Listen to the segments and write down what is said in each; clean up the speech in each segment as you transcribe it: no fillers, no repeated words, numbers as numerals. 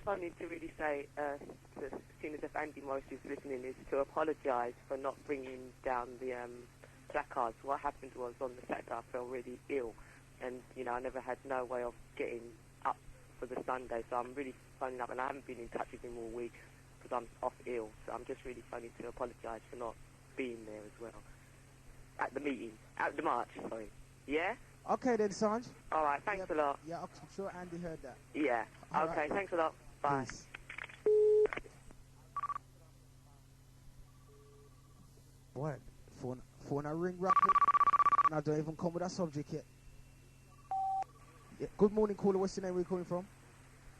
phoning to really say, seeing as if Andy Morris is listening, is to apologise for not bringing down the placards. What happened was on the Saturday I felt really ill, and I never had no way of getting up for the Sunday, so I'm really phoning up, and I haven't been in touch with him all week because I'm off ill, so I'm just really phoning to apologise for not being there as well. At the meeting, at the march, sorry. Yeah? Okay then, Sanj. All right, thanks a lot. Yeah, I'm sure Andy heard that. Yeah. All okay, right. Thanks a lot. Bye. Peace. What? Phone I ring rapid. And I don't even come with that subject yet. Yeah. Good morning, caller. What's your name? Where you calling from?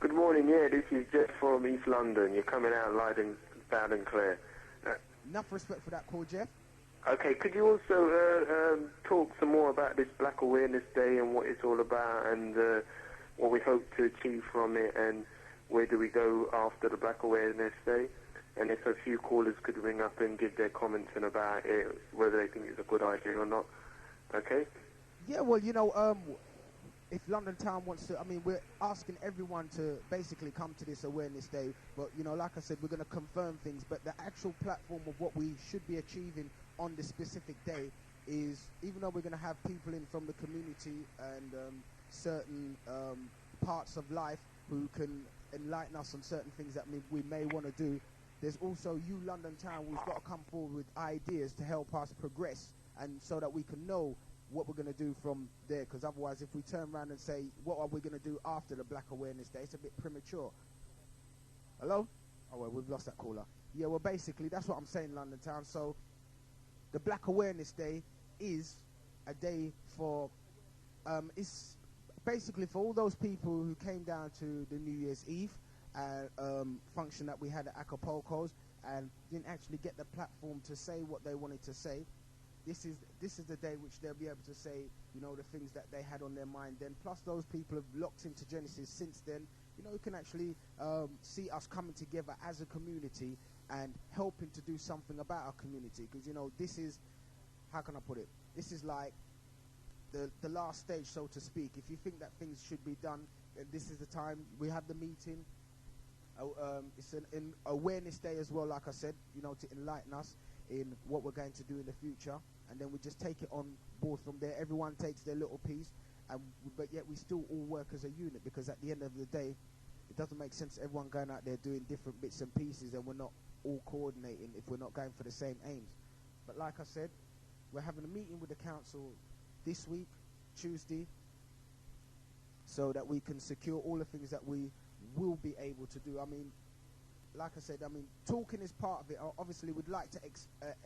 Good morning. Yeah, this is Jeff from East London. You're coming out loud and clear. Enough respect for that call, Jeff. Okay, could you also talk some more about this Black Awareness Day and what it's all about and what we hope to achieve from it and where do we go after the Black Awareness Day? And if a few callers could ring up and give their comments in about it, whether they think it's a good idea or not. Okay? Yeah, well, if London Town wants to, we're asking everyone to basically come to this awareness day, but, like I said, we're going to confirm things, but the actual platform of what we should be achieving on this specific day is, even though we're going to have people in from the community and certain parts of life who can enlighten us on certain things that we may want to do, there's also you, London Town, who's got to come forward with ideas to help us progress and so that we can know what we're going to do from there, because otherwise if we turn around and say what are we going to do after the Black Awareness Day, it's a bit premature. Hello? Oh well, we've lost that caller. Yeah, well basically that's what I'm saying, London Town. So the Black Awareness Day is a day for it's basically for all those people who came down to the New Year's Eve function that we had at Acapulco's and didn't actually get the platform to say what they wanted to say. This is the day which they'll be able to say, the things that they had on their mind then. Plus those people have locked into Genesis since then. You can actually see us coming together as a community and helping to do something about our community. Because, this is, how can I put it? This is like the last stage, so to speak. If you think that things should be done, then this is the time. We have the meeting. It's an awareness day as well, like I said, to enlighten us in what we're going to do in the future, and then we just take it on board from there. Everyone takes their little piece, but yet we still all work as a unit, because at the end of the day, it doesn't make sense everyone going out there doing different bits and pieces and we're not all coordinating if we're not going for the same aims. But like I said, we're having a meeting with the council this week, Tuesday, so that we can secure all the things that we will be able to do. Like I said, talking is part of it. Obviously, we'd like to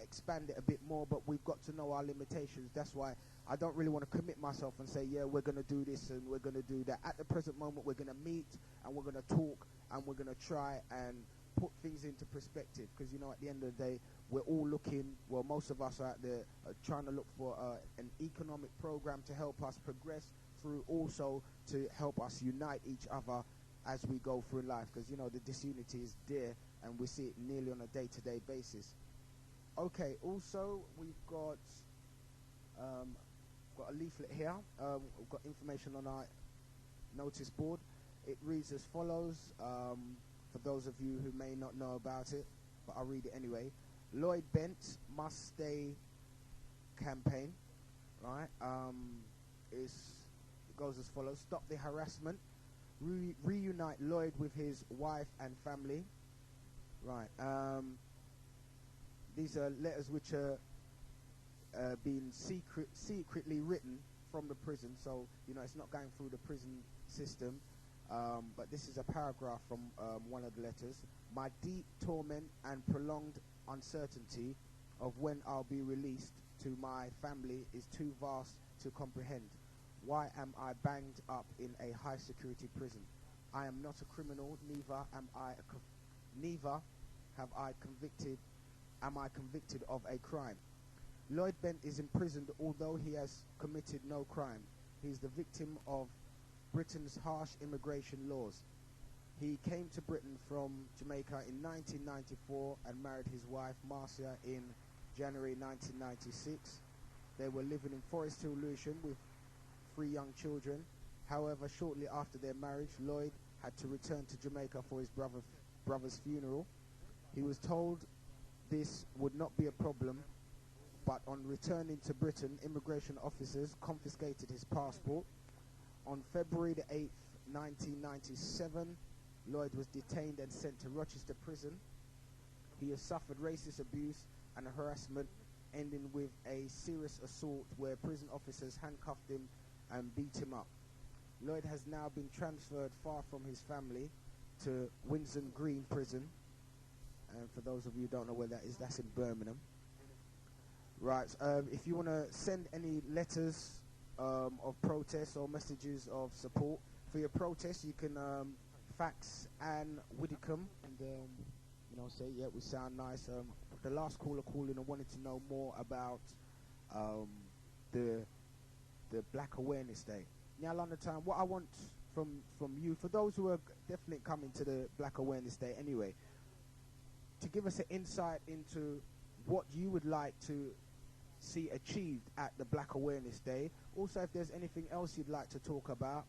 expand it a bit more, but we've got to know our limitations. That's why I don't really want to commit myself and say, yeah, we're going to do this and we're going to do that. At the present moment, we're going to meet and we're going to talk and we're going to try and put things into perspective, because, at the end of the day, we're all looking, well, most of us are out there trying to look for an economic program to help us progress through, also to help us unite each other as we go through life, because the disunity is there and we see it nearly on a day-to-day basis. Okay, also we've got a leaflet here. We've got information on our notice board. It reads as follows, for those of you who may not know about it, but I'll read it anyway. Lloyd Bent Must Stay campaign, right? It goes as follows: stop the harassment. Reunite Lloyd with his wife and family. Right. These are letters which are being secretly written from the prison, so it's not going through the prison system. But this is a paragraph from one of the letters. My deep torment and prolonged uncertainty of when I'll be released to my family is too vast to comprehend. Why am I banged up in a high-security prison? I am not a criminal, neither am I convicted of a crime. Lloyd Bent is imprisoned although he has committed no crime. He is the victim of Britain's harsh immigration laws. He came to Britain from Jamaica in 1994 and married his wife Marcia in January 1996. They were living in Forest Hill, Lewisham with 3 young children. However, shortly after their marriage, Lloyd had to return to Jamaica for his brother's funeral. He was told this would not be a problem, but on returning to Britain, immigration officers confiscated his passport. On February the 8th, 1997, Lloyd was detained and sent to Rochester prison. He has suffered racist abuse and harassment, ending with a serious assault where prison officers handcuffed him and beat him up. Lloyd has now been transferred far from his family to Windsor Green Prison. And for those of you who don't know where that is, that's in Birmingham. Right, if you want to send any letters of protest or messages of support for your protest, you can fax Anne Widdicombe and say, yeah, we sound nice. The last caller called in and wanted to know more about the Black Awareness Day. Now, London Town, what I want from you, for those who are definitely coming to the Black Awareness Day anyway, to give us an insight into what you would like to see achieved at the Black Awareness Day. Also, if there's anything else you'd like to talk about,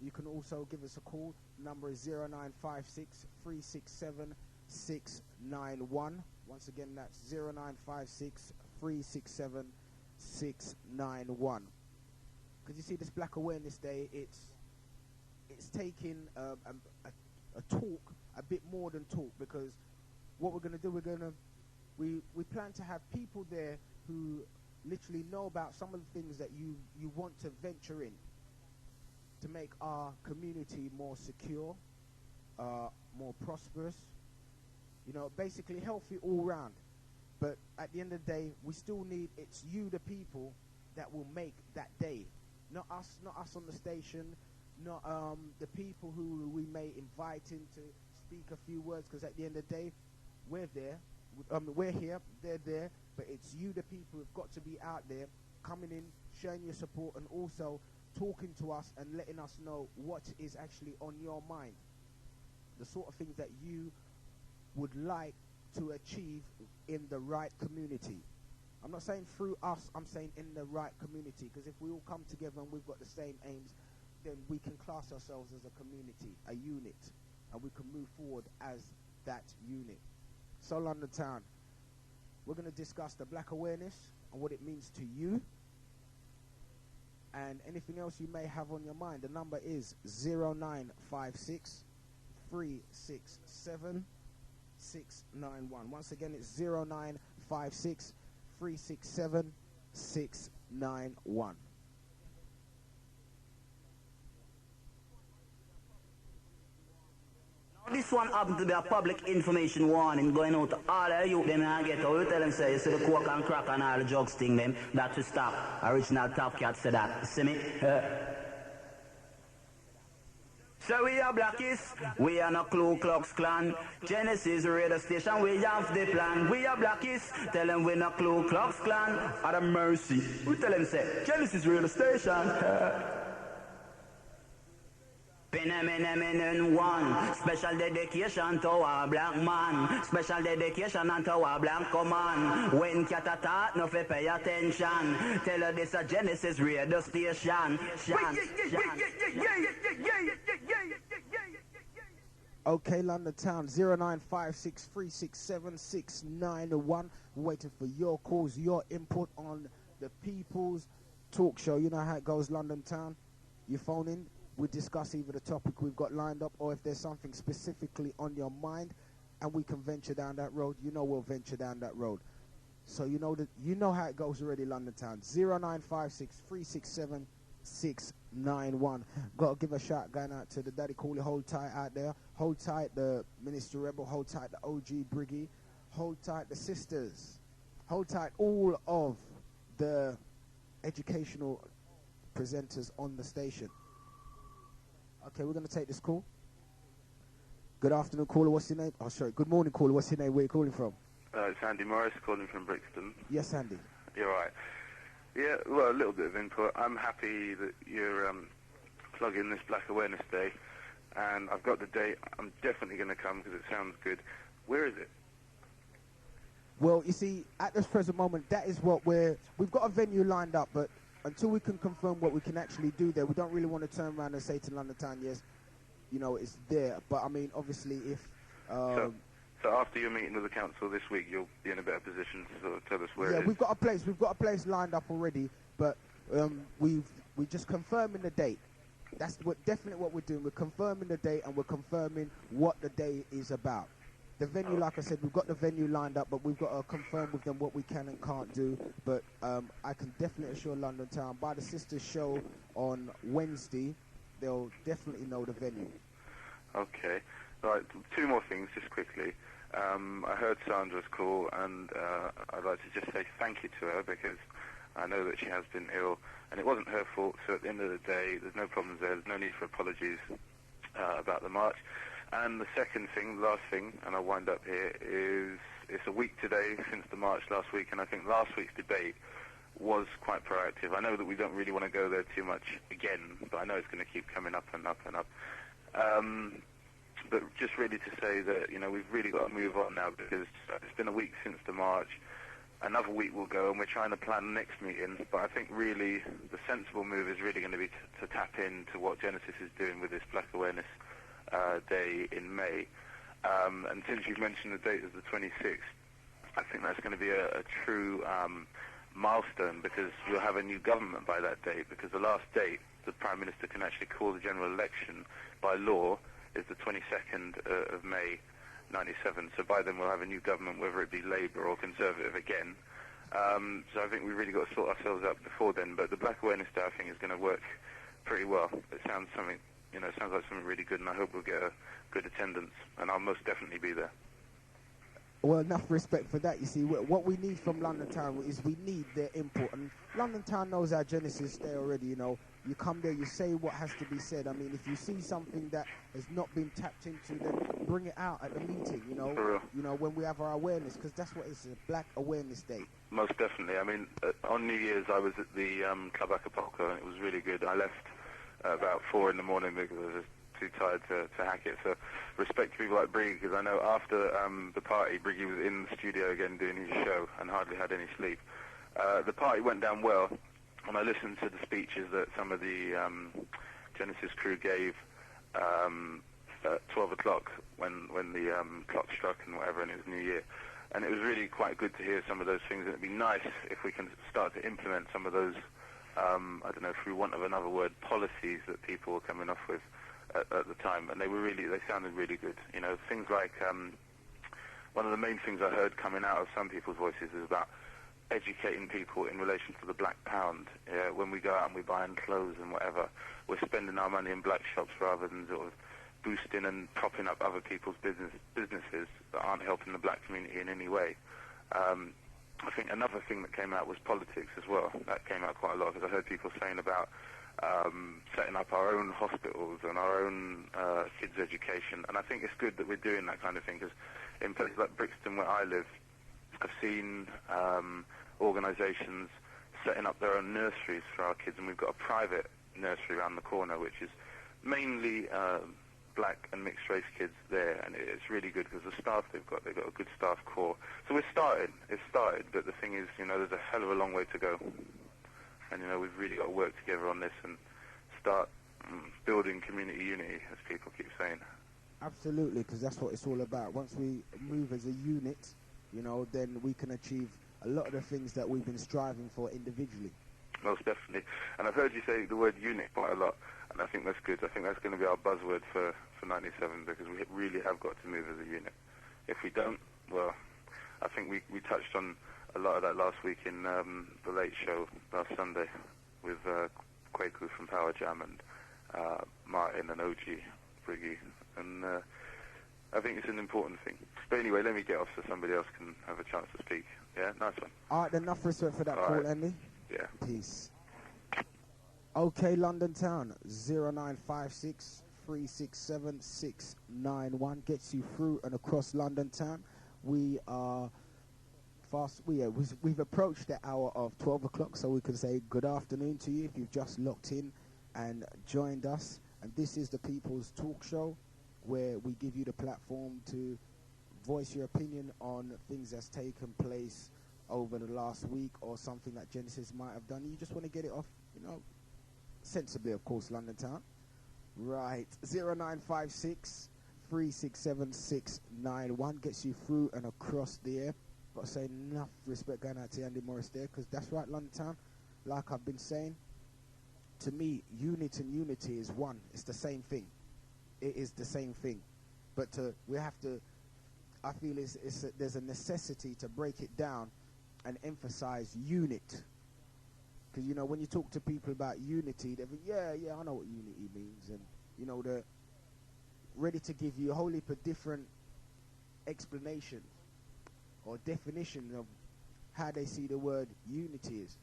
you can also give us a call. The number is 0956 367 691. Once again, that's 0956 367 691. Because you see, this Black Awareness Day, it's taking a talk, a bit more than talk, because what we're going to do, we plan to have people there who literally know about some of the things that you want to venture in to make our community more secure, more prosperous, basically healthy all round. But at the end of the day, we still need, it's you, the people, that will make that day. Not us on the station, not the people who we may invite in to speak a few words, because at the end of the day, we're there. We're here, they're there, but it's you, the people, who've got to be out there, coming in, showing your support, and also talking to us and letting us know what is actually on your mind. The sort of things that you would like to achieve in the right community. I'm not saying through us, I'm saying in the right community, because if we all come together and we've got the same aims, then we can class ourselves as a community, a unit, and we can move forward as that unit. So London Town, we're going to discuss the Black Awareness and what it means to you, and anything else you may have on your mind. The number is 0956 367 691. Once again, it's 0956 367 691. This one happened to be a public information warning going out to all the youth them and get out. You tell them, say, you see the coke and crack and all the drugs thing them, that to stop. Original Top Cat said that. See me? So we are Blackies, we are no Ku Klux Klan. Genesis radio station, we have the plan. We are Blackies, tell them we no Ku Klux Klan. Out of mercy. We tell them, say, Genesis radio station. One special dedication to our black man. Special dedication unto our black command. When cat attack, no fi pay attention. Tell her this a Genesis radio station. Okay, London Town, 0956 367 691. We're waiting for your calls, your input on the People's Talk Show. You know how it goes, London Town. You phone in. We discuss either the topic we've got lined up, or if there's something specifically on your mind and we can venture down that road, we'll venture down that road. So you know how it goes already, London Town. 0956 367 691. Got to give a shout going out to the Daddy Cooley Hold Tight out there. Hold tight the Minister Rebel, hold tight the OG Briggy, hold tight the sisters, hold tight all of the educational presenters on the station. Okay, we're going to take this call. Good afternoon, caller. What's your name? Oh, sorry. Good morning, caller. What's your name? Where are you calling from? It's Andy Morris calling from Brixton. Yes, Andy. You're right. Yeah, well, a little bit of input. I'm happy that you're plugging this Black Awareness Day, and I've got the date. I'm definitely going to come because it sounds good. Where is it? Well, you see, at this present moment, that is what we've got a venue lined up, but until we can confirm what we can actually do there, we don't really want to turn around and say to London Town, yes, you know, it's there. But I mean, obviously, if so after your meeting with the council this week, you'll be in a better position to sort of tell us where it is. we've got a place lined up already, but we're just confirming the date. That's definitely what we're doing. We're confirming the date, and we're confirming what the day is about. The venue, like I said, we've got the venue lined up, but we've got to confirm with them what we can and can't do. But I can definitely assure London Town, by the Sisters show on Wednesday, they'll definitely know the venue. Okay. Right, two more things, just quickly. I heard Sandra's call, and I'd like to just say thank you to her, because I know that she has been ill, and it wasn't her fault, so at the end of the day, there's no problems there. There's no need for apologies about the march. And the second thing, last thing, and I'll wind up here, is it's a week today since the march last week, and I think last week's debate was quite proactive. I know that we don't really want to go there too much again, but I know it's going to keep coming up and up and up. But just really to say that, you know, we've really got to move on now, because it's been a week since the march. Another week will go, and we're trying to plan the next meeting. But I think really the sensible move is really going to be to tap into what Genesis is doing with this Black Awareness Day in May. And since you've mentioned the date of the 26th, I think that's going to be a true milestone, because we'll have a new government by that date, because the last date the Prime Minister can actually call the general election by law is the 22nd of May 97. So by then we'll have a new government, whether it be Labour or Conservative again. So I think we've really got to sort ourselves out before then. But the Black Awareness Day, I think, is going to work pretty well. It sounds something, you know, it sounds like something really good, and I hope we'll get a good attendance, and I'll most definitely be there. Well, enough respect for that. You see, what we need from London Town is we need their input, and London Town knows our Genesis Day already. You know, you come there, you say what has to be said. I mean, if you see something that has not been tapped into, then bring it out at the meeting. You know, For real. you know, when we have our awareness, because that's what it's, a Black Awareness Day. Most definitely. I mean, on New Year's I was at the Club Acapulco, and it was really good. I left about 4 in the morning because I was just too tired to hack it. So respect to people like Briggy, because I know after the party, Briggy was in the studio again doing his show and hardly had any sleep. The party went down well, and I listened to the speeches that some of the Genesis crew gave at 12 o'clock when the clock struck and whatever, and it was New Year. And it was really quite good to hear some of those things, and it'd be nice if we can start to implement some of those, I don't know, through want of another word, policies that people were coming off with at the time. And they sounded really good. You know, things like, one of the main things I heard coming out of some people's voices is about educating people in relation to the black pound. When we go out and we buy clothes and whatever, we're spending our money in black shops rather than sort of boosting and propping up other people's businesses that aren't helping the black community in any way. I think another thing that came out was politics as well. That came out quite a lot, because I heard people saying about setting up our own hospitals and our own kids' education. And I think it's good that we're doing that kind of thing, because in places like Brixton, where I live, I've seen organisations setting up their own nurseries for our kids, and we've got a private nursery around the corner, which is mainly black and mixed race kids there, and it's really good because the staff they've got a good staff core. So it's started, but the thing is, you know, there's a hell of a long way to go, and you know, we've really got to work together on this and start building community unity, as people keep saying. Absolutely, because that's what it's all about. Once we move as a unit, you know, then we can achieve a lot of the things that we've been striving for individually. Most definitely. And I've heard you say the word unit quite a lot, and I think that's good. I think that's going to be our buzzword for 97, because we really have got to move as a unit. If we don't, well, I think we touched on a lot of that last week in the Late Show last Sunday with Kwaku from Power Jam and Martin and OG Briggy, and I think it's an important thing. But anyway, let me get off so somebody else can have a chance to speak. Yeah, nice one. All right, enough respect for that All call, right. Andy. Yeah. Peace. Okay, London Town, 0956 367 691 gets you through and across London Town. We are fast. We've approached the hour of 12 o'clock, so we can say good afternoon to you if you've just locked in and joined us. And this is the People's Talk Show, where we give you the platform to voice your opinion on things that's taken place over the last week, or something that Genesis might have done. You just want to get it off, you know, sensibly, of course, London Town. Right, 0956 367 gets you through and across the air. Got to say enough respect going out to Andy Morris there, because that's right, London Town. Like I've been saying, to me, unit and unity is one. It's the same thing. It is the same thing. But we have to, I feel there's a necessity to break it down and emphasize unit. Because, you know, when you talk to people about unity, they think, yeah, I know what unity means. And, you know, they're ready to give you a whole heap of different explanations or definition of how they see the word unity is.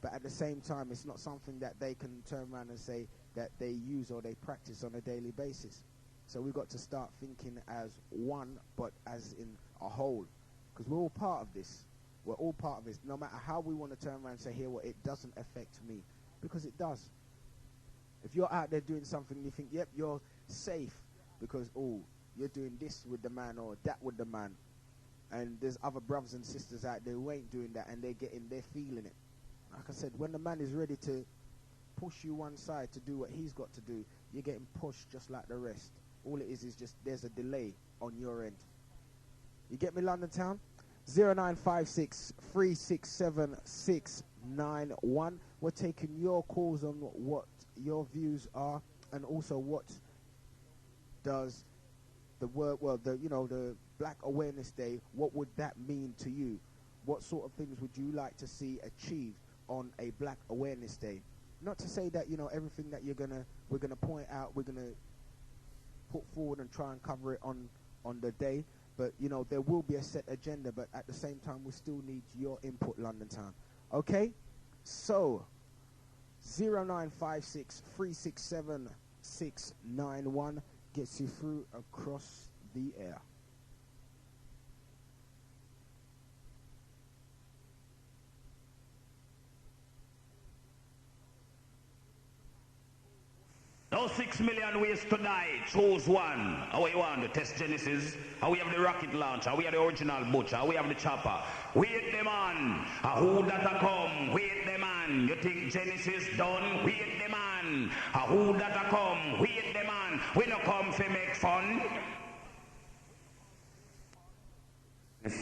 But at the same time, it's not something that they can turn around and say that they use or they practice on a daily basis. So we've got to start thinking as one, but as in a whole. Because we're all part of this. We're all part of this. No matter how we want to turn around and say, here, well, it doesn't affect me. Because it does. If you're out there doing something and you think, yep, you're safe because, oh, you're doing this with the man or that with the man. And there's other brothers and sisters out there who ain't doing that and they're feeling it. Like I said, when the man is ready to push you one side to do what he's got to do, you're getting pushed just like the rest. All it is just there's a delay on your end. You get me, London Town? 0956 367 691. We're taking your calls on what your views are, and also what does the word, the Black Awareness Day, what would that mean to you? What sort of things would you like to see achieved on a Black Awareness Day? Not to say that, you know, everything that we're gonna point out, we're gonna put forward and try and cover it on the day. But, you know, there will be a set agenda, but at the same time, we still need your input, London Town. Okay? So, 0956 367 691 gets you through across the air. No 6 million ways to die. Choose one. How you want to test Genesis? How we have the rocket launcher? We have the original butcher? We have the chopper? Wait them on. Who that a come? Wait them on. You think Genesis done? Wait them on. Who that a come? Wait them on. We no come to make fun.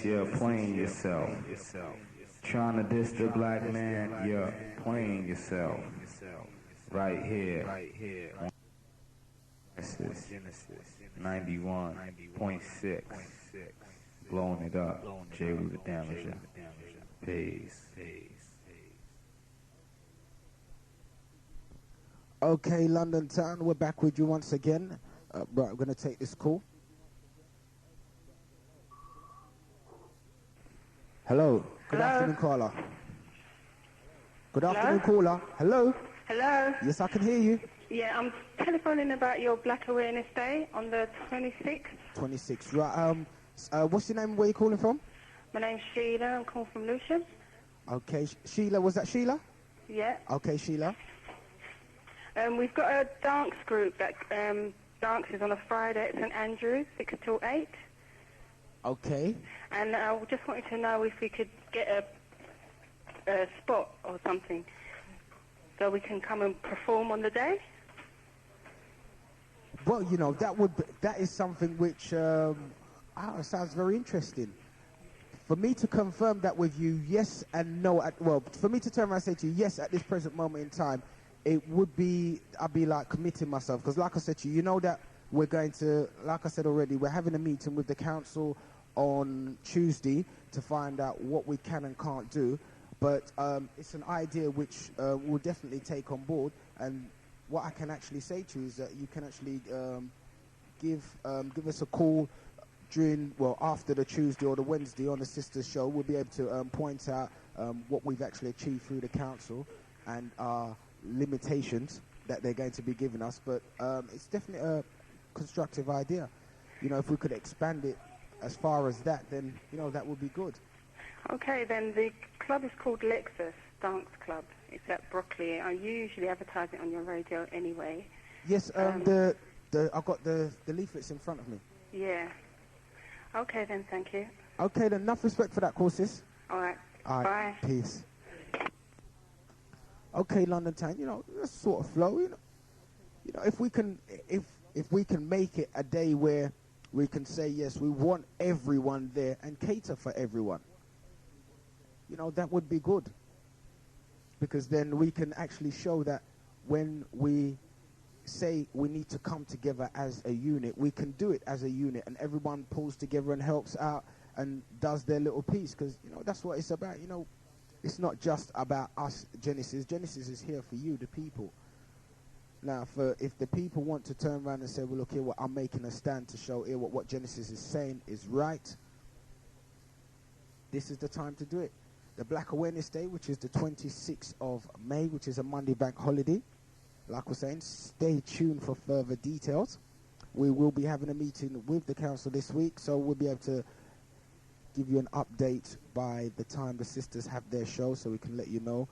You're playing yourself. Trying to diss the black man, you're playing yourself. Right here. Genesis 91.6. Blowing it up. J. Rue the Damager. Peace. Okay, London Town, we're back with you once again. Right, we're going to take this call. Hello. Good afternoon, caller. Good afternoon, caller. Hello. Hello. Yes, I can hear you. Yeah, I'm telephoning about your Black Awareness Day on the 26th. 26th. Right. What's your name? Where are you calling from? My name's Sheila. I'm calling from Lucian. Okay, Sheila. Was that Sheila? Yeah. Okay, Sheila. We've got a dance group that dances on a Friday at St Andrews, 6 till 8. Okay. And I just wanted to know if we could get a spot or something so we can come and perform on the day. Well, you know, that is something which sounds very interesting. For me to confirm that with you, yes and no. For me to turn around and say to you, yes, at this present moment in time, it would be, I'd be like committing myself. Because like I said to you, you know that we're going to, like I said already, we're having a meeting with the council on Tuesday to find out what we can and can't do. But it's an idea which we'll definitely take on board. And what I can actually say to you is that you can actually give us a call after the Tuesday or the Wednesday on the Sisters Show. We'll be able to point out what we've actually achieved through the council and our limitations that they're going to be giving us. But it's definitely a constructive idea. You know, if we could expand it as far as that, then, you know, that would be good. Okay, then the club is called Lexus Dance Club. It's at Brockley. I usually advertise it on your radio anyway. Yes, I've got the leaflets in front of me. Yeah. Okay then, thank you. Okay then, enough respect for that call, sis. All right. Bye. Peace. Okay, London Town, you know, that's sort of flow, you know. you know, if we can make it a day where we can say, yes, we want everyone there and cater for everyone, you know, that would be good. Because then we can actually show that when we say we need to come together as a unit, we can do it as a unit, and everyone pulls together and helps out and does their little piece. Because, you know, that's what it's about. You know, it's not just about us, Genesis. Genesis is here for you, the people. Now, if the people want to turn around and say, well, look here, what I'm making a stand to show here what Genesis is saying is right, this is the time to do it. The Black Awareness Day, which is the 26th of May, which is a Monday bank holiday. Like we're saying, stay tuned for further details. We will be having a meeting with the council this week, so we'll be able to give you an update by the time the sisters have their show, so we can let you know.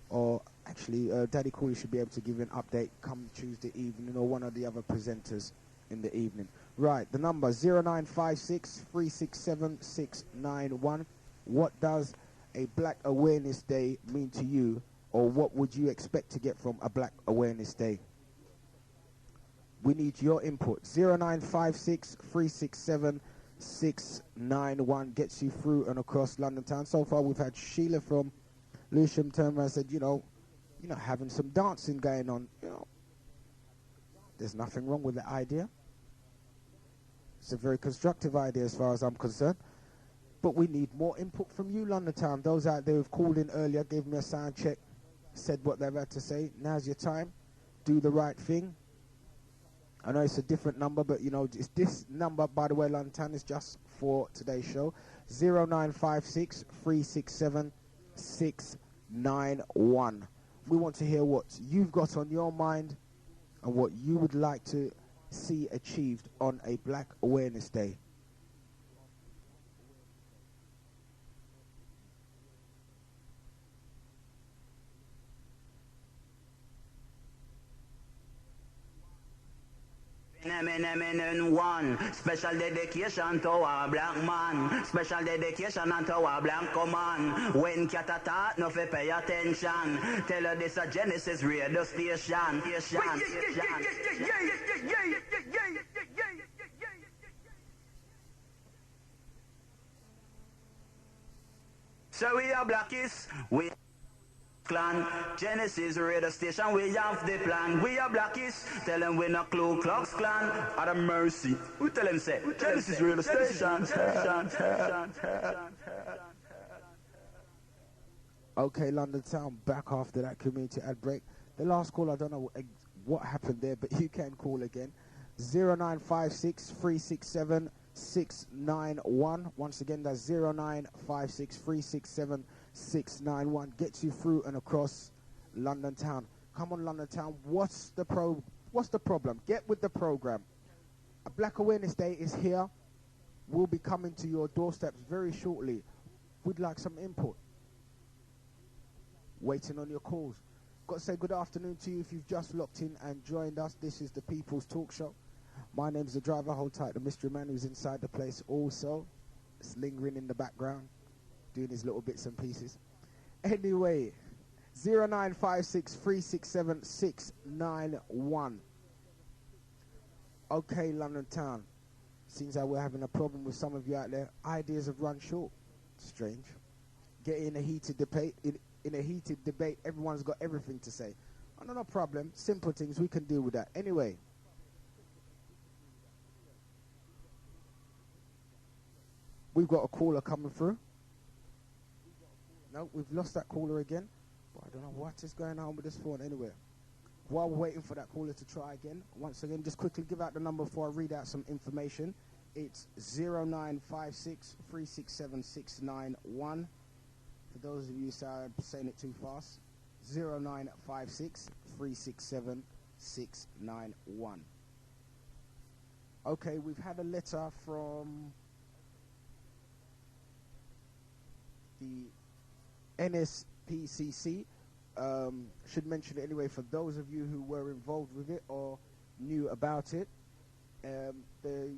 Or actually, Daddy Cooley should be able to give you an update come Tuesday evening, or one of the other presenters in the evening. Right, the number 0956 367 691. What does a Black Awareness Day mean to you, or what would you expect to get from a Black Awareness Day? We need your input. 0956 367 691 gets you through and across London town. So far, we've had Sheila from Lewisham turn around and said, you know, having some dancing going on. You know, there's nothing wrong with the idea. It's a very constructive idea as far as I'm concerned. But we need more input from you, London town. Those out there who've called in earlier, gave me a sound check, said what they've had to say. Now's your time. Do the right thing. I know it's a different number, but, you know, it's this number, by the way, London town, is just for today's show. 0956 367 691. We want to hear what you've got on your mind and what you would like to see achieved on a Black Awareness Day. One special dedication to our black man, special dedication unto our black command. When cat attack, no fi pay attention. Tell her this a Genesis radio station. So we are Blackies, we clan, Genesis radio station, we have the plan. We are Blackies, tell them we're not Ku Klux Klan. Out of mercy, we tell them say, Genesis radio station. Okay, London town, back after that community ad break. The last call, I don't know what happened there, but you can call again. 0956 367 691. Once again, that's 0956 367 691. Gets you through and across London town. Come on, London town. What's the problem? Get with the program. A Black Awareness Day is here. We'll be coming to your doorsteps very shortly. We'd like some input. Waiting on your calls. Got to say good afternoon to you if you've just locked in and joined us. This is the People's Talk Show. My name's the driver. Hold tight. The mystery man who's inside the place also. It's lingering in the background, doing his little bits and pieces. Anyway, 0956 367 691. Okay, London town. Seems like we're having a problem with some of you out there. Ideas have run short. Strange. Get in a heated debate. In a heated debate, everyone's got everything to say. Oh, no problem. Simple things. We can deal with that. Anyway. We've got a caller coming through. No, we've lost that caller again. But I don't know what is going on with this phone anyway. While we're waiting for that caller to try again, once again, just quickly give out the number before I read out some information. It's 0956 367 691. For those of you saying it too fast, 0956 367 691. Okay, we've had a letter from the NSPCC. Should mention it anyway for those of you who were involved with it or knew about it. They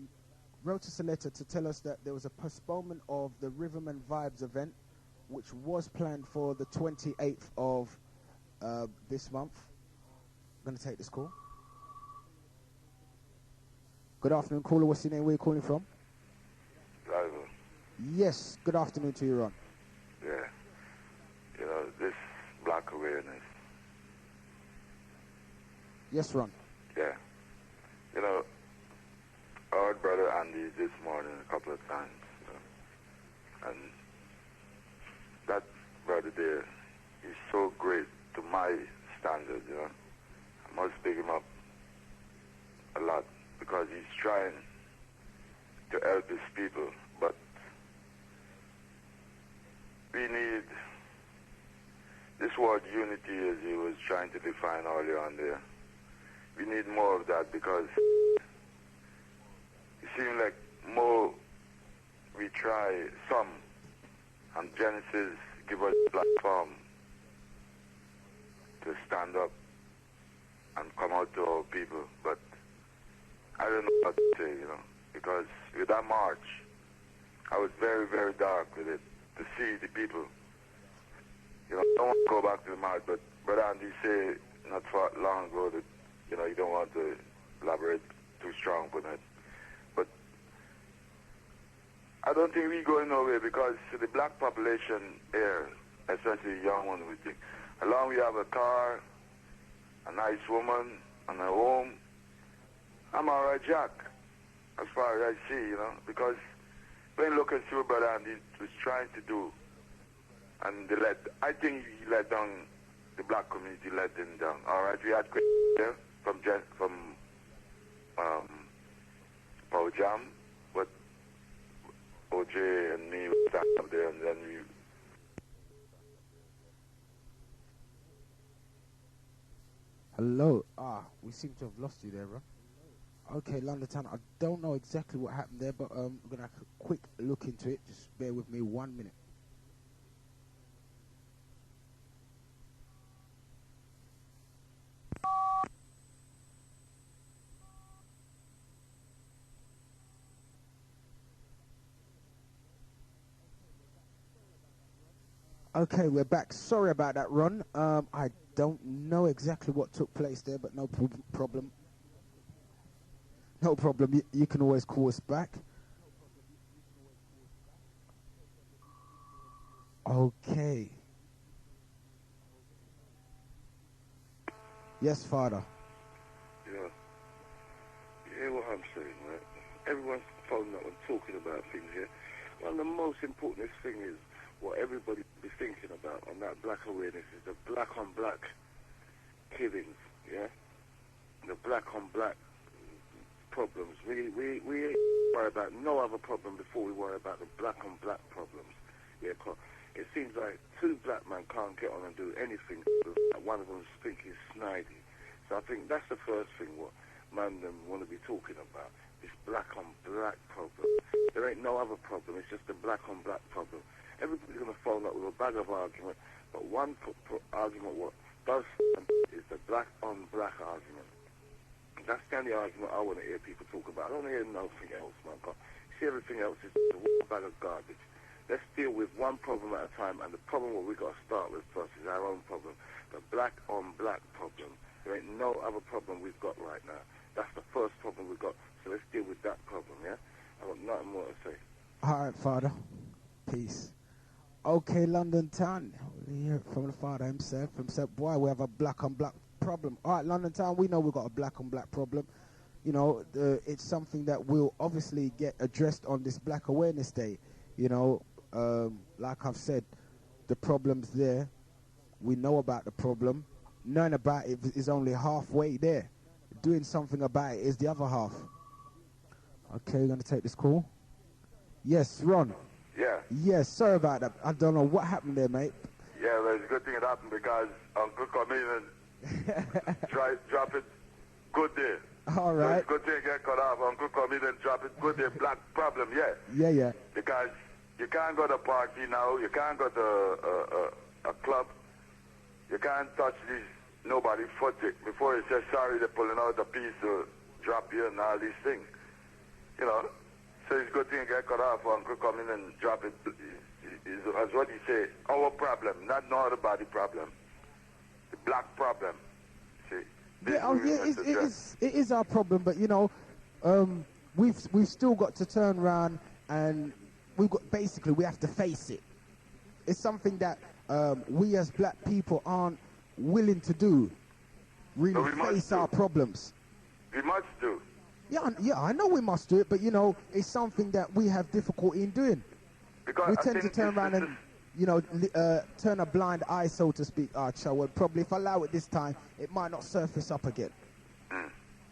wrote us a letter to tell us that there was a postponement of the Rhythm and Vibes event, which was planned for the 28th of this month. I'm going to take this call. Good afternoon, caller. What's your name? Where are you calling from? Driver. Yes, good afternoon to you, Ron. Yeah. You know, this black awareness. Yes, Ron. Yeah. You know, I heard Brother Andy this morning a couple of times. You know, and that brother there is so great to my standards, you know. I must pick him up a lot because he's trying to help his people. But we need this word unity, as he was trying to define earlier on there. We need more of that because it seems like more we try some, and Genesis give us a platform to stand up and come out to our people. But I don't know what to say, you know, because with that march, I was very, very dark with it to see the people. You know, I don't want to go back to the march, but Brother Andy said not far long ago that, you know, you don't want to elaborate too strong on it. But I don't think we're going nowhere because the black population here, especially the young ones, we think, as long as we have a car, a nice woman, and a home, I'm all right, Jack, as far as I see, you know, because when you look at what Brother Andy was trying to do, and I think he let down, the black community let him down. All right, we had there from Power Jam, but OJ and me would stand up there, and then we... Hello. We seem to have lost you there, bro. Okay, London Town. I don't know exactly what happened there, but we're going to have a quick look into it. Just bear with me 1 minute. Okay, we're back. Sorry about that, Ron. I don't know exactly what took place there, but no problem. No problem. You can always call us back. Okay. Yes, Father. Yeah. You hear what I'm saying, right? Everyone's phoning up and talking about things here. One of the most important thing is what everybody be thinking about on that black awareness is the black on black killings, yeah? The black on black problems. We ain't worry about no other problem before we worry about the black on black problems. Yeah, 'cause it seems like two black men can't get on and do anything. One of them think he's snidey. So I think that's the first thing what man them want to be talking about. This black on black problem. There ain't no other problem. It's just the black on black problem. Everybody's going to phone up with a bag of argument, but one argument what does is the black on black argument. That's the only argument I want to hear people talk about. I don't hear nothing else, man. See, everything else is a bag of garbage. Let's deal with one problem at a time, and the problem what we got to start with first is our own problem, the black on black problem. There ain't no other problem we've got right now. That's the first problem we've got. So let's deal with that problem, yeah? I've got nothing more to say. All right, Father. Peace. Okay, London Town. We hear it from the Father himself. Boy, we have a black on black problem. All right, London Town, we know we've got a black on black problem. You know, it's something that will obviously get addressed on this Black Awareness Day. You know, like I've said, the problem's there. We know about the problem. Knowing about it is only halfway there. Doing something about it is the other half. Okay, we're going to take this call. Yes, Ron. Yeah. Yes, sorry about that. I don't know what happened there, mate. Yeah, well, it's a good thing it happened because Uncle come in and drop it good there. All right. So it's good thing get cut off. Uncle come in and drop it good there. Black problem, yeah. Yeah. Because you can't go to a party now. You can't go to a club. You can't touch nobody foot it before you say sorry they're pulling out a piece to drop you and all these things. You know. So it's a good thing you get cut off. Uncle come in and drop it. As what he say, our problem, not no other body problem. The black problem. See? Yeah, it is our problem, but you know, we've still got to turn around, and we have to face it. It's something that we as black people aren't willing to do. Really face our problems. We must do. Yeah, I know we must do it, but it's something that we have difficulty in doing. Because We tend to turn around and turn a blind eye, so to speak, Archer. Well, probably if I allow it this time, it might not surface up again.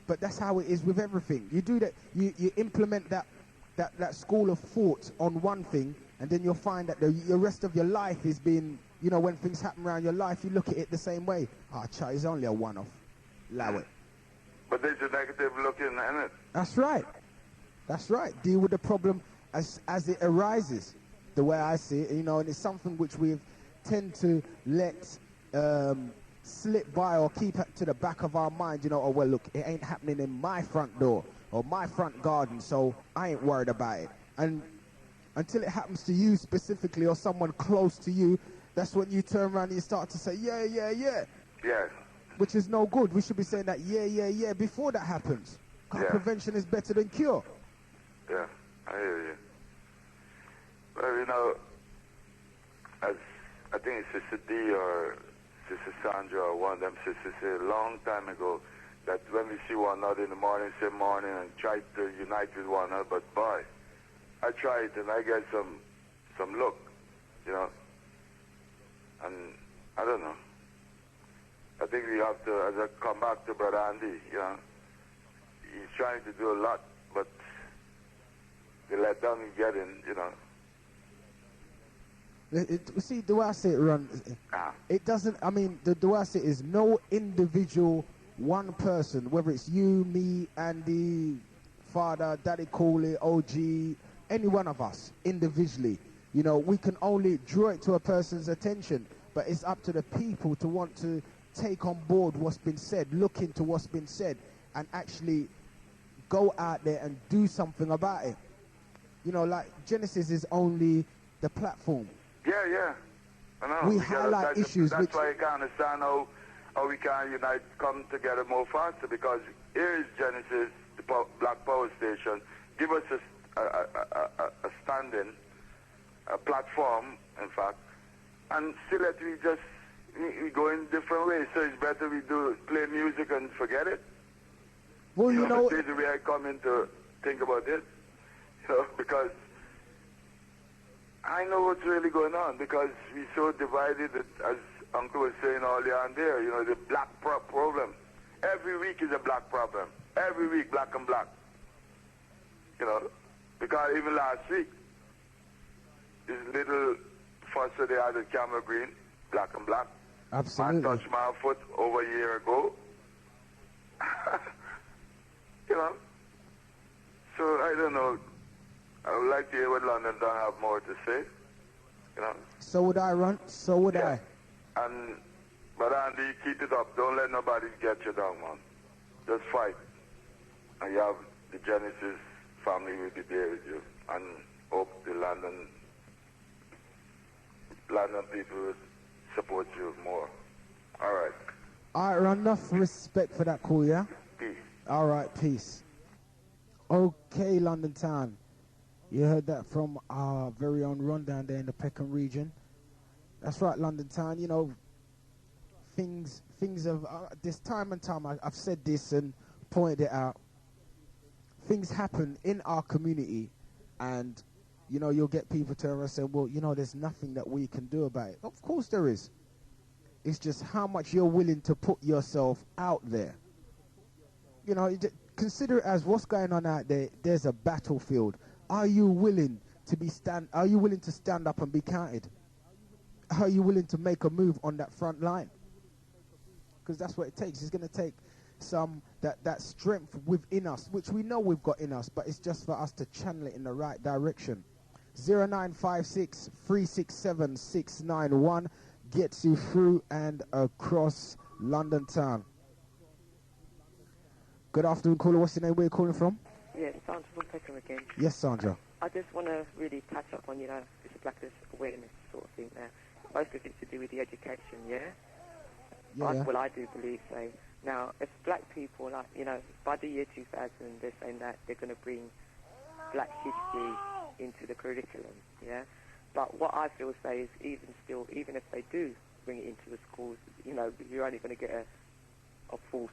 But that's how it is with everything. You do that, you implement that school of thought on one thing, and then you'll find that the rest of your life is being, when things happen around your life, you look at it the same way. Archer, it's only a one-off. Allow it. But there's a negative look in it. That's right. That's right. Deal with the problem as it arises, the way I see it, and it's something which we tend to let slip by or keep it to the back of our mind, oh, well, look, it ain't happening in my front door or my front garden, so I ain't worried about it. And until it happens to you specifically or someone close to you, that's when you turn around and you start to say, yeah. Yes. Which is no good. We should be saying that, yeah, before that happens. Because prevention is better than cure. Yeah, I hear you. Well, as I think it's Sister D or Sister Sandra or one of them sisters said a long time ago that when we see one another in the morning, say morning and try to unite with one another, but boy, I try it and I get some look, and I don't know. I think we have to, as I come back to Brother Andy, he's trying to do a lot, but the letdown he's getting, See, the way I say it, Ron, it doesn't, the way I say it is no individual, one person, whether it's you, me, Andy, Father, Daddy Cooley, OG, any one of us, individually, we can only draw it to a person's attention, but it's up to the people to want to take on board what's been said, look into what's been said, and actually go out there and do something about it. Like Genesis is only the platform. Yeah. I know. We highlight issues. That's why I can understand how we can unite, come together more faster, because here is Genesis, the Black Power Station. Give us a standing, a platform, in fact, and still that we go in different ways. So it's better we play music and forget it. Well, This is the way I come in to think about it. Because I know what's really going on, because we're so divided that, as Uncle was saying earlier on there, the black problem. Every week is a black problem. Every week, black and black. Because even last week, this little fuss that they had at Camera Green, black and black. Absolutely. Man touched my foot over a year ago. So I don't know. I would like to hear what London don't have more to say. So would I, Ron. So would I. But Andy, keep it up. Don't let nobody get you down, man. Just fight. And you have the Genesis family will be there with you. And hope the London people will support you more. All right. All right, Ron. Enough respect for that call, yeah? Peace. All right, peace. Okay, London Town. You heard that from our very own Ron down there in the Peckham region. That's right, London Town. Things have, this time and time, I've said this and pointed it out. Things happen in our community, and, you'll get people turn around and say, well, there's nothing that we can do about it. Of course there is. It's just how much you're willing to put yourself out there. Consider it as what's going on out there. There's a battlefield. Are you willing to stand up and be counted? Are you willing to make a move on that front line? Because that's what it takes. It's going to take that strength within us, which we know we've got in us, but it's just for us to channel it in the right direction. 0956 367 691 gets you through and across London Town. Good afternoon, caller. What's your name? Where are you calling from? Yes, Sandra from Peckham again. Yes, Sandra. I just want to really touch up on, this blackness awareness sort of thing there. Most of it's to do with the education, yeah? Yeah. Well, I do believe so. Now, if black people, like, you know, by the year 2000, they're saying that they're going to bring black history into the curriculum, yeah? But what I feel say is even if they do bring it into the schools, you know, you're only going to get a false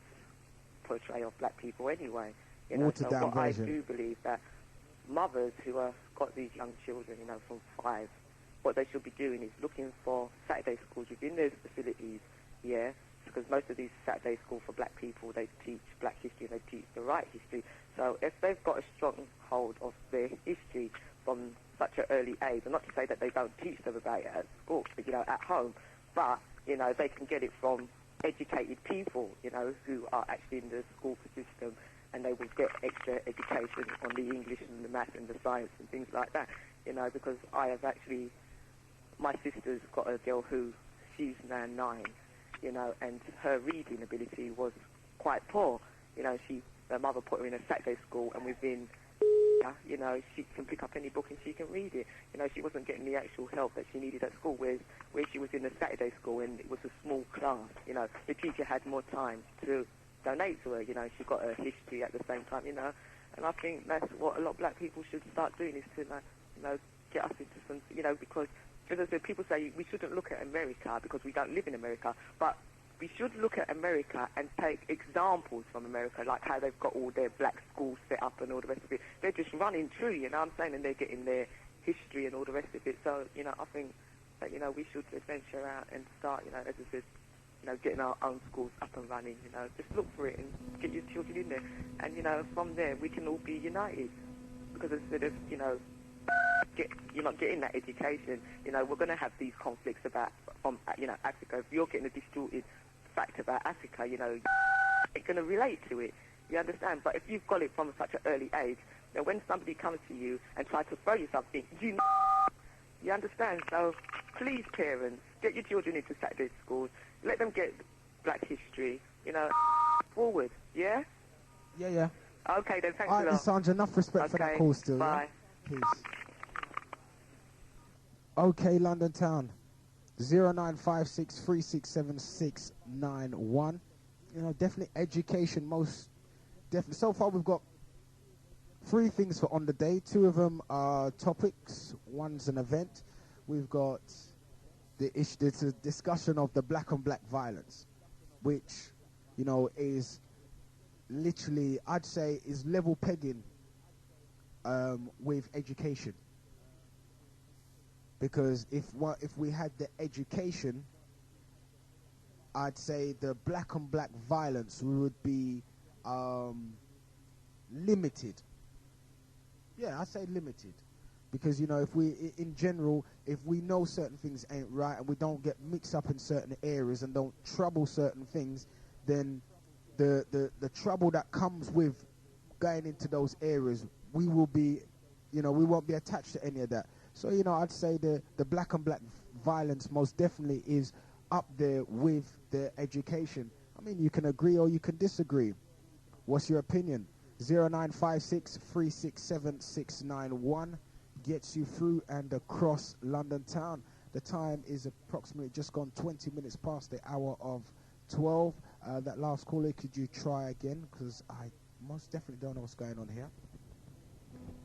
portrayal of black people anyway. You know, Watered down I version. do believe that mothers who have got these young children, you know, from 5, what they should be doing is looking for Saturday schools within those facilities, yeah, because most of these Saturday schools for black people, they teach black history and they teach the right history. So if they've got a strong hold of their history from such an early age, and not to say that they don't teach them about it at school, but, you know, at home, but, you know, they can get it from educated people, you know, who are actually in the school system, and they will get extra education on the English and the math and the science and things like that, you know, because I have actually, my sister's got a girl who, she's now 9, you know, and her reading ability was quite poor. You know, her mother put her in a Saturday school, and within, you know, she can pick up any book and she can read it. You know, she wasn't getting the actual help that she needed at school, where she was in a Saturday school and it was a small class. You know, the teacher had more time to donate to her. You know, she got her history at the same time, you know. And I think that's what a lot of black people should start doing, is to, like, you know, get us into some, you know, because, as I said, people say we shouldn't look at America because we don't live in America, but we should look at America and take examples from America, like how they've got all their black schools set up and all the rest of it. They're just running true, you know what I'm saying, and they're getting their history and all the rest of it. So, you know, I think that, you know, we should venture out and start, you know, as I said, you know, getting our own schools up and running, you know. Just look for it and get your children in there. And, you know, from there we can all be united. Because instead of, you know, you're not getting that education, you know, we're going to have these conflicts about, you know, Africa. If you're getting a distorted fact about Africa, you know, you're going to relate to it. You understand? But if you've got it from such an early age, then when somebody comes to you and tries to throw you something, you understand? So please, parents, get your children into Saturday schools. Let them get black history, you know, forward, yeah? Yeah. Okay, then, thanks All a right, lot. Sandra, enough respect for that call still, bye. Yeah? Peace. Okay, London Town, 0956367691. You know, definitely education, most definitely. So far, we've got 3 things for on the day. 2 of them are topics. One's an event. We've got the issue, it's a discussion of the black on black violence, which, you know, is literally, I'd say, is level pegging with education. Because if we had the education, I'd say the black on black violence would be limited. Yeah, I say limited. Because, you know, if we, in general, if we know certain things ain't right and we don't get mixed up in certain areas and don't trouble certain things, then the trouble that comes with going into those areas, we will be, you know, we won't be attached to any of that. So, you know, I'd say the black on black violence most definitely is up there with the education. I mean, you can agree or you can disagree. What's your opinion? 0956367691 gets you through and across London Town. The time is approximately just gone 20 minutes past the hour of 12. That last caller, could you try again? Because I most definitely don't know what's going on here.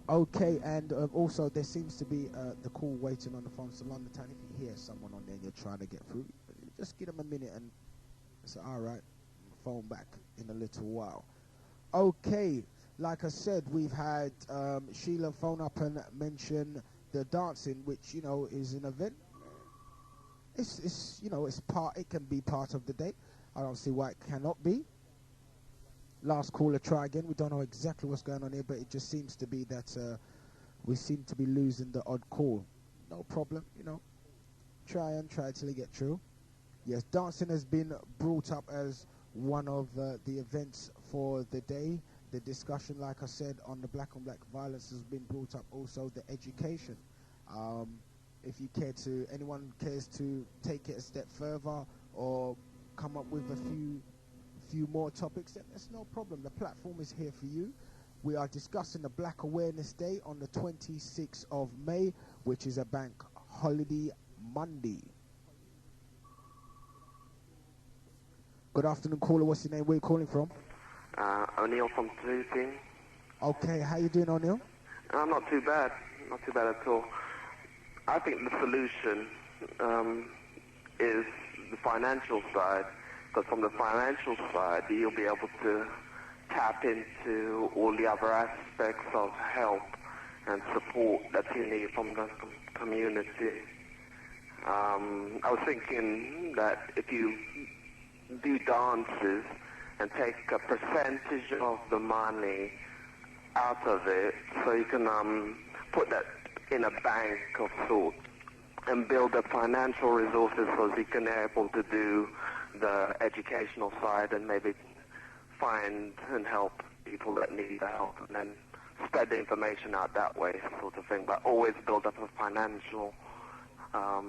Okay, and also there seems to be the call waiting on the phone. So London Town, if you hear someone on there and you're trying to get through, just give them a minute and say, all right, phone back in a little while. Okay, like I said, we've had Sheila phone up and mention the dancing, which, you know, is an event. It's you know, it can be part of the day. I don't see why it cannot be. Last caller, try again. We don't know exactly what's going on here, but it just seems to be that we seem to be losing the odd call. No problem, you know. Try till you get through. Yes, dancing has been brought up as one of the events for the day. The discussion, like I said, on the black on black violence has been brought up. Also, the education. If you care to, anyone cares to take it a step further or come up with a few more topics, then there's no problem. The platform is here for you. We are discussing the Black Awareness Day on the 26th of May, which is a bank holiday Monday. Good afternoon, caller. What's your name? Where are you calling from? O'Neill from Tooting. Okay, how you doing, O'Neill? I'm not too bad. Not too bad at all. I think the solution is the financial side, because from the financial side, you'll be able to tap into all the other aspects of help and support that you need from the community. I was thinking that if you do dances and take a percentage of the money out of it, so you can put that in a bank of sorts and build the financial resources so you can be able to do the educational side and maybe find and help people that need help, and then spread the information out that way, sort of thing. But always build up a financial, how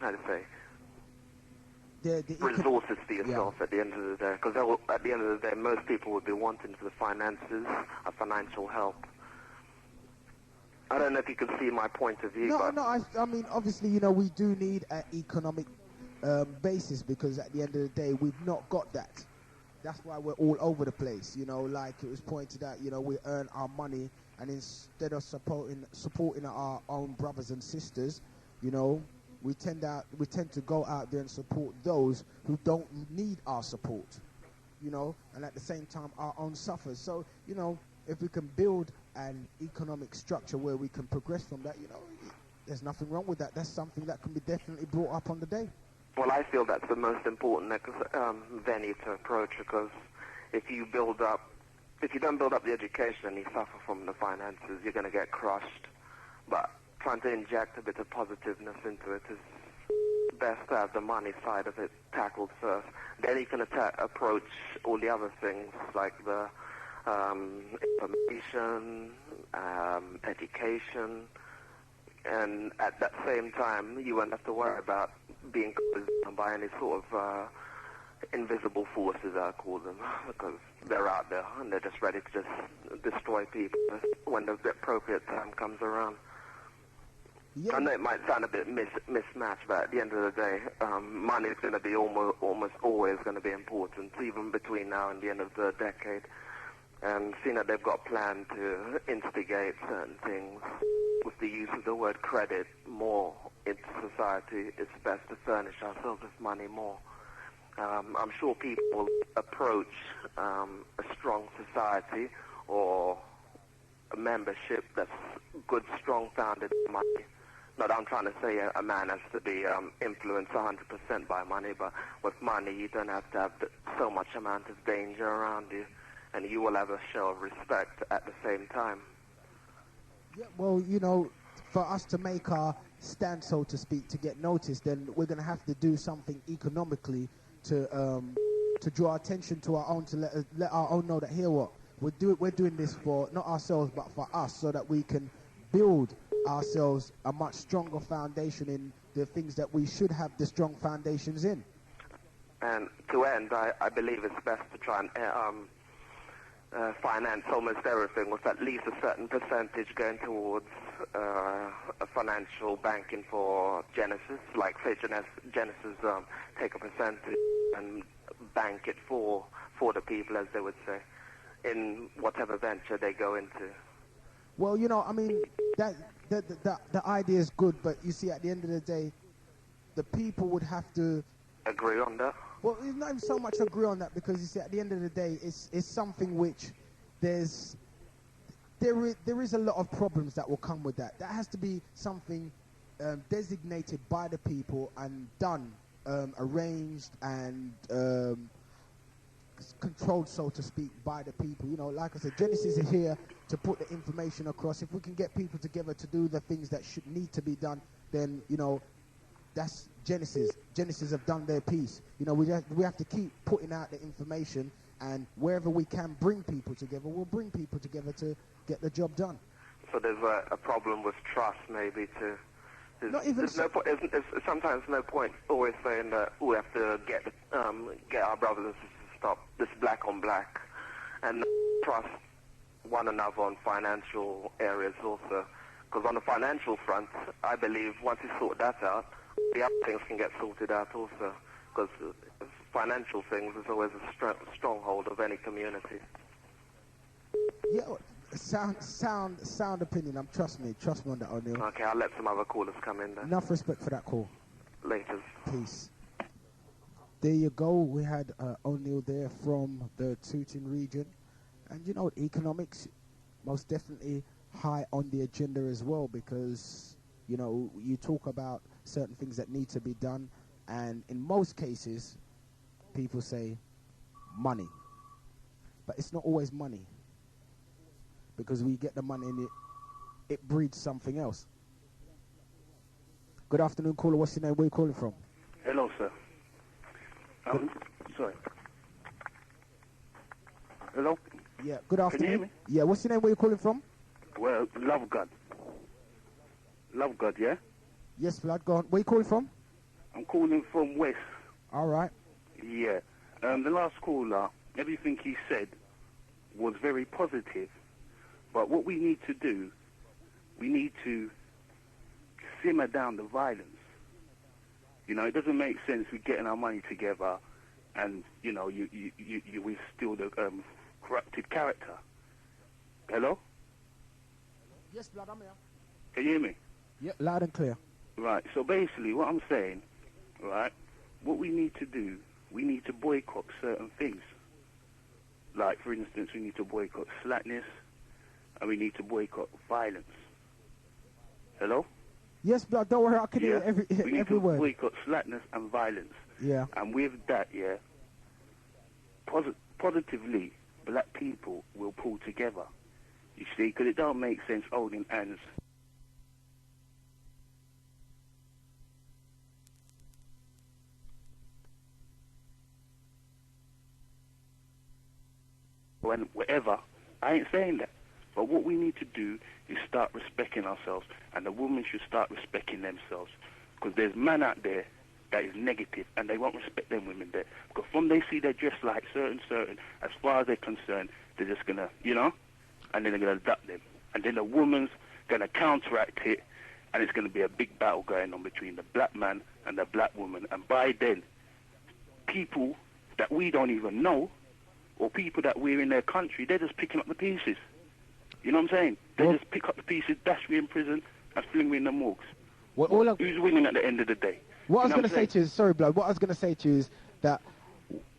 to say, resources for yourself at the end of the day. Because at the end of the day, most people would be wanting for the finances, a financial help. I don't know if you can see my point of view. I mean, obviously, you know, we do need an economic basis, because at the end of the day, we've not got that. That's why we're all over the place, you know, like it was pointed out, you know, we earn our money, and instead of supporting our own brothers and sisters, you know, we tend to go out there and support those who don't need our support, you know, and at the same time our own suffers. So, you know, if we can build an economic structure where we can progress from that, you know, there's nothing wrong with that. That's something that can be definitely brought up on the day. Well, I feel that's the most important venue to approach, because if you don't build up the education and you suffer from the finances, you're going to get crushed. But trying to inject a bit of positiveness into it is best to have the money side of it tackled first. Then you can approach all the other things like the information, education, and at that same time, you won't have to worry about being caused by any sort of invisible forces, I call them, because they're out there and they're just ready to just destroy people when the appropriate time comes around. Yeah. I know it might sound a bit mismatched, but at the end of the day, money is going to be almost always going to be important, even between now and the end of the decade. And seeing that they've got a plan to instigate certain things with the use of the word credit more into society, it's best to furnish ourselves with money more. I'm sure people will approach a strong society or a membership that's good, strong, founded by money. Not that I'm trying to say a man has to be influenced 100% by money, but with money you don't have to have so much amount of danger around you, and you will have a show of respect at the same time. Yeah, well, you know, for us to make our stand, so to speak, to get noticed, then we're going to have to do something economically to draw attention to our own, to let our own know that, here what, we're doing this for not ourselves but for us, so that we can build ourselves a much stronger foundation in the things that we should have the strong foundations in. And to end, I believe it's best to try and finance almost everything with at least a certain percentage going towards a financial banking for Genesis, like say Genesis take a percentage and bank it for the people, as they would say, in whatever venture they go into. Well, you know, I mean, the idea is good, but you see, at the end of the day, the people would have to agree on that. Well, it's not even so much agree on that, because you see, at the end of the day, it's something which there is a lot of problems that will come with that. That has to be something designated by the people and done, arranged and controlled, so to speak, by the people. You know, like I said, Genesis is here to put the information across. If we can get people together to do the things that need to be done, then, you know, that's Genesis. Genesis have done their piece. You know, we have to keep putting out the information, and wherever we can bring people together, we'll bring people together to get the job done. So there's a problem with trust, maybe, too. There's sometimes no point always saying that we have to get our brothers and sisters to stop this black on black, and trust one another on financial areas also. Because on the financial front, I believe once you sort that out, the other things can get sorted out also. Because financial things is always a stronghold of any community. Yeah, sound opinion. Trust me on that, O'Neill. Okay, I'll let some other callers come in then. Enough respect for that call. Later. Peace. There you go. We had O'Neill there from the Tooting region. And, you know, economics, most definitely high on the agenda as well, because, you know, you talk about certain things that need to be done, and in most cases, people say money. But it's not always money, because we get the money and it breeds something else. Good afternoon, caller. What's your name? Where are you calling from? Hello, sir. Sorry. Hello? Yeah, good afternoon. Can you hear me? Yeah, what's your name? Where are you calling from? Well, Love God. Love God, yeah? Yes, Vlad, go on. Where are you calling from? I'm calling from West. All right. Yeah. The last caller, everything he said was very positive. But what we need to do, we need to simmer down the violence. You know, it doesn't make sense we getting our money together and, you know, we steal the corrupted character. Hello? Yes, Vlad, I'm here. Can you hear me? Yeah, loud and clear. Right, so basically what I'm saying, right, what we need to do, we need to boycott certain things. Like, for instance, we need to boycott slackness, and we need to boycott violence. Hello? Yes, Vlad, don't worry, I can hear every we need every to word. boycott slackness and violence. Yeah. And with that, yeah, positively, black people will pull together. You see, because it don't make sense holding hands. When whatever, I ain't saying that. But what we need to do is start respecting ourselves, and the women should start respecting themselves. Because there's men out there that is negative, and they won't respect them women there. Because from they see they're dressed like certain, as far as they're concerned, they're just going to, you know, and then they're going to adopt them. And then the woman's going to counteract it, and it's going to be a big battle going on between the black man and the black woman. And by then, people that we don't even know, or people that we're in their country, they're just picking up the pieces. You know what I'm saying? They just pick up the pieces, dash me in prison, and fling me in the morgues. Who's winning at the end of the day? What I was going to say to you is, sorry, Blood, what I was going to say to you is that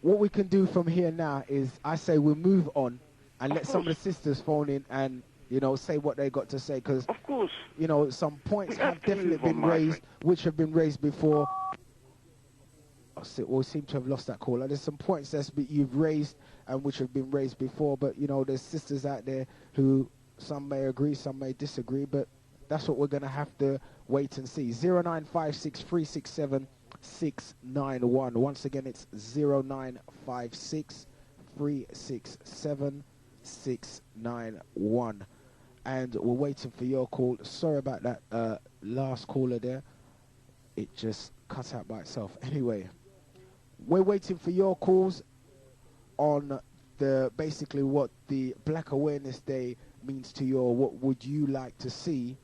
what we can do from here now is, I say we'll move on and let some of the sisters phone in and, you know, say what they got to say. Because, of course, you know, some points have definitely been raised, which have been raised before. We seem to have lost that caller. There's some points that you've raised and which have been raised before, but, you know, there's sisters out there who some may agree, some may disagree, but that's what we're going to have to wait and see. 0956 367 691. Once again, it's 0956 367 691. And we're waiting for your call. Sorry about that last caller there. It just cut out by itself. Anyway, we're waiting for your calls on the basically what the Black Awareness Day means to you, or what would you like to see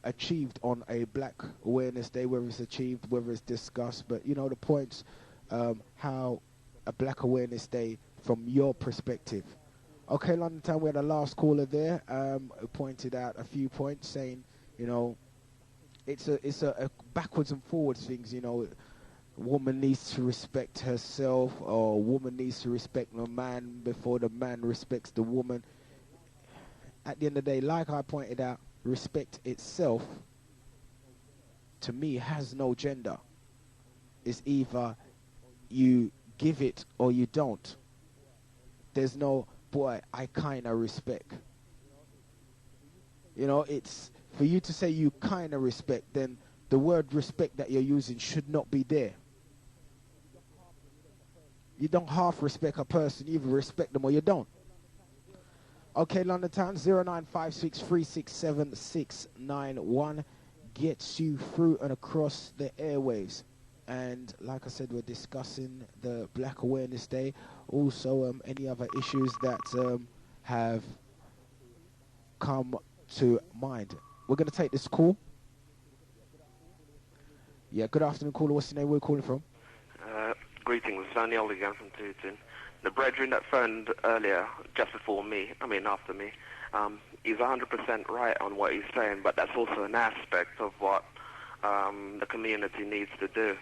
achieved on a Black Awareness Day, whether it's achieved, whether it's discussed, but you know the points, how a Black Awareness Day from your perspective. Okay, London Town, we had a last caller there who pointed out a few points, saying, you know, it's a backwards and forwards things, you know. Woman needs to respect herself, or woman needs to respect the man before the man respects the woman. At the end of the day, like I pointed out, respect itself, to me, has no gender. It's either you give it or you don't. There's no, boy, I kind of respect. You know, it's, for you to say you kind of respect, then the word respect that you're using should not be there. You don't half respect a person, you either respect them or you don't. Okay, London Town, 0956 367 691 gets you through and across the airwaves. And like I said, we're discussing the Black Awareness Day. Also, any other issues that have come to mind. We're going to take this call. Yeah, good afternoon, caller. What's your name? Where are you calling from? greetings. Sonny Old again from Tooting. The brethren that phoned earlier, just before me, after me, he's 100% right on what he's saying, but that's also an aspect of what the community needs to do.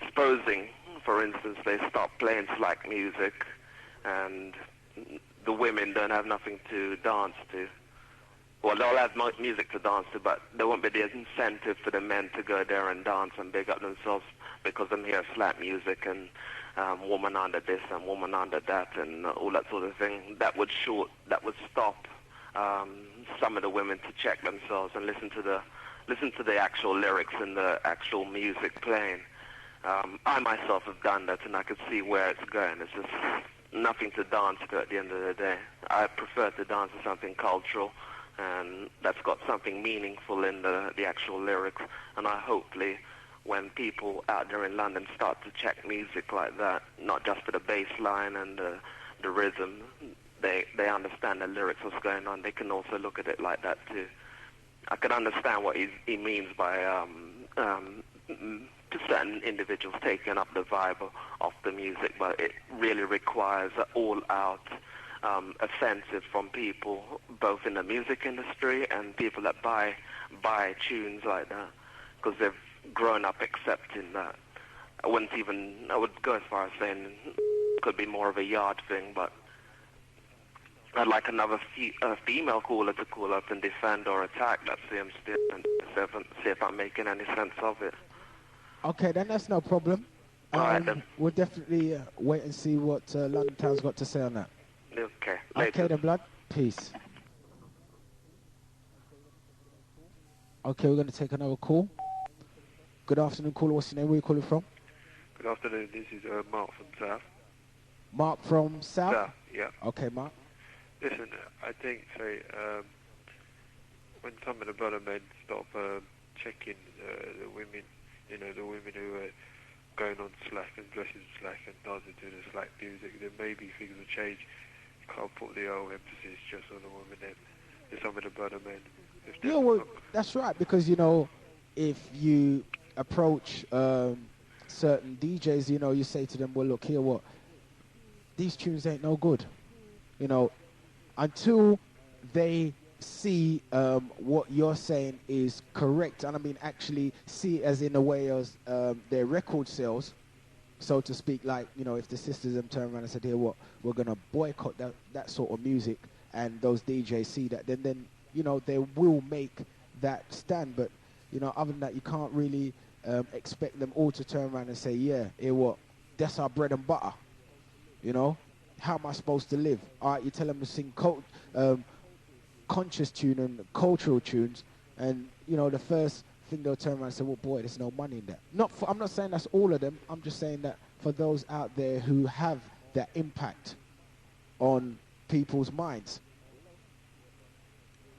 Supposing, for instance, they stop playing slack music and the women don't have nothing to dance to. Well, they'll have music to dance to, but there won't be the incentive for the men to go there and dance and big up themselves because I'm here slap music and woman under this and woman under that and all that sort of thing. That would stop some of the women to check themselves and listen to the actual lyrics and the actual music playing. I myself have done that, and I could see where it's going. It's just nothing to dance to at the end of the day. I prefer to dance to something cultural, and that's got something meaningful in the actual lyrics. And I hopefully, when people out there in London start to check music like that, not just for the bass line and the rhythm, they understand the lyrics, what's going on. They can also look at it like that too. I can understand what he means by to certain individuals taking up the vibe of the music, but it really requires an all-out offensive from people, both in the music industry and people that buy tunes like that, because they've grown up accepting that. I would go as far as saying it could be more of a yard thing, but I'd like another female caller to call up and defend or attack that same statement, see if I'm making any sense of it. Okay, then that's no problem. All right, then. We'll definitely wait and see what London Town's got to say on that. Okay. Okay, then, blood. Peace. Okay, we're going to take another call. Good afternoon, caller. What's your name? Where are you calling from? Good afternoon. This is Mark from South. Mark from South? South, yeah. Okay, Mark. Listen, I think, when some of the brother men stop checking the women, the women who are going on slack and dressing slack and dancing to the slack music, then maybe things will change. You can't put the whole emphasis just on the women and some of the brother men. Yeah, well, that's right, because, if you approach certain DJs, you say to them, well, look, here, what? These tunes ain't no good. Until they see what you're saying is correct, and I mean actually see it as in a way as their record sales, so to speak, like, if the sisters them turn around and said, here, what, we're going to boycott that sort of music, and those DJs see that, then they will make that stand. But, other than that, you can't really expect them all to turn around and say, yeah, here, what, that's our bread and butter, how am I supposed to live? All right, you tell them to sing conscious tune and cultural tunes, and the first thing they'll turn around and say, well, boy, there's no money in that. I'm not saying that's all of them. I'm just saying that for those out there who have that impact on people's minds.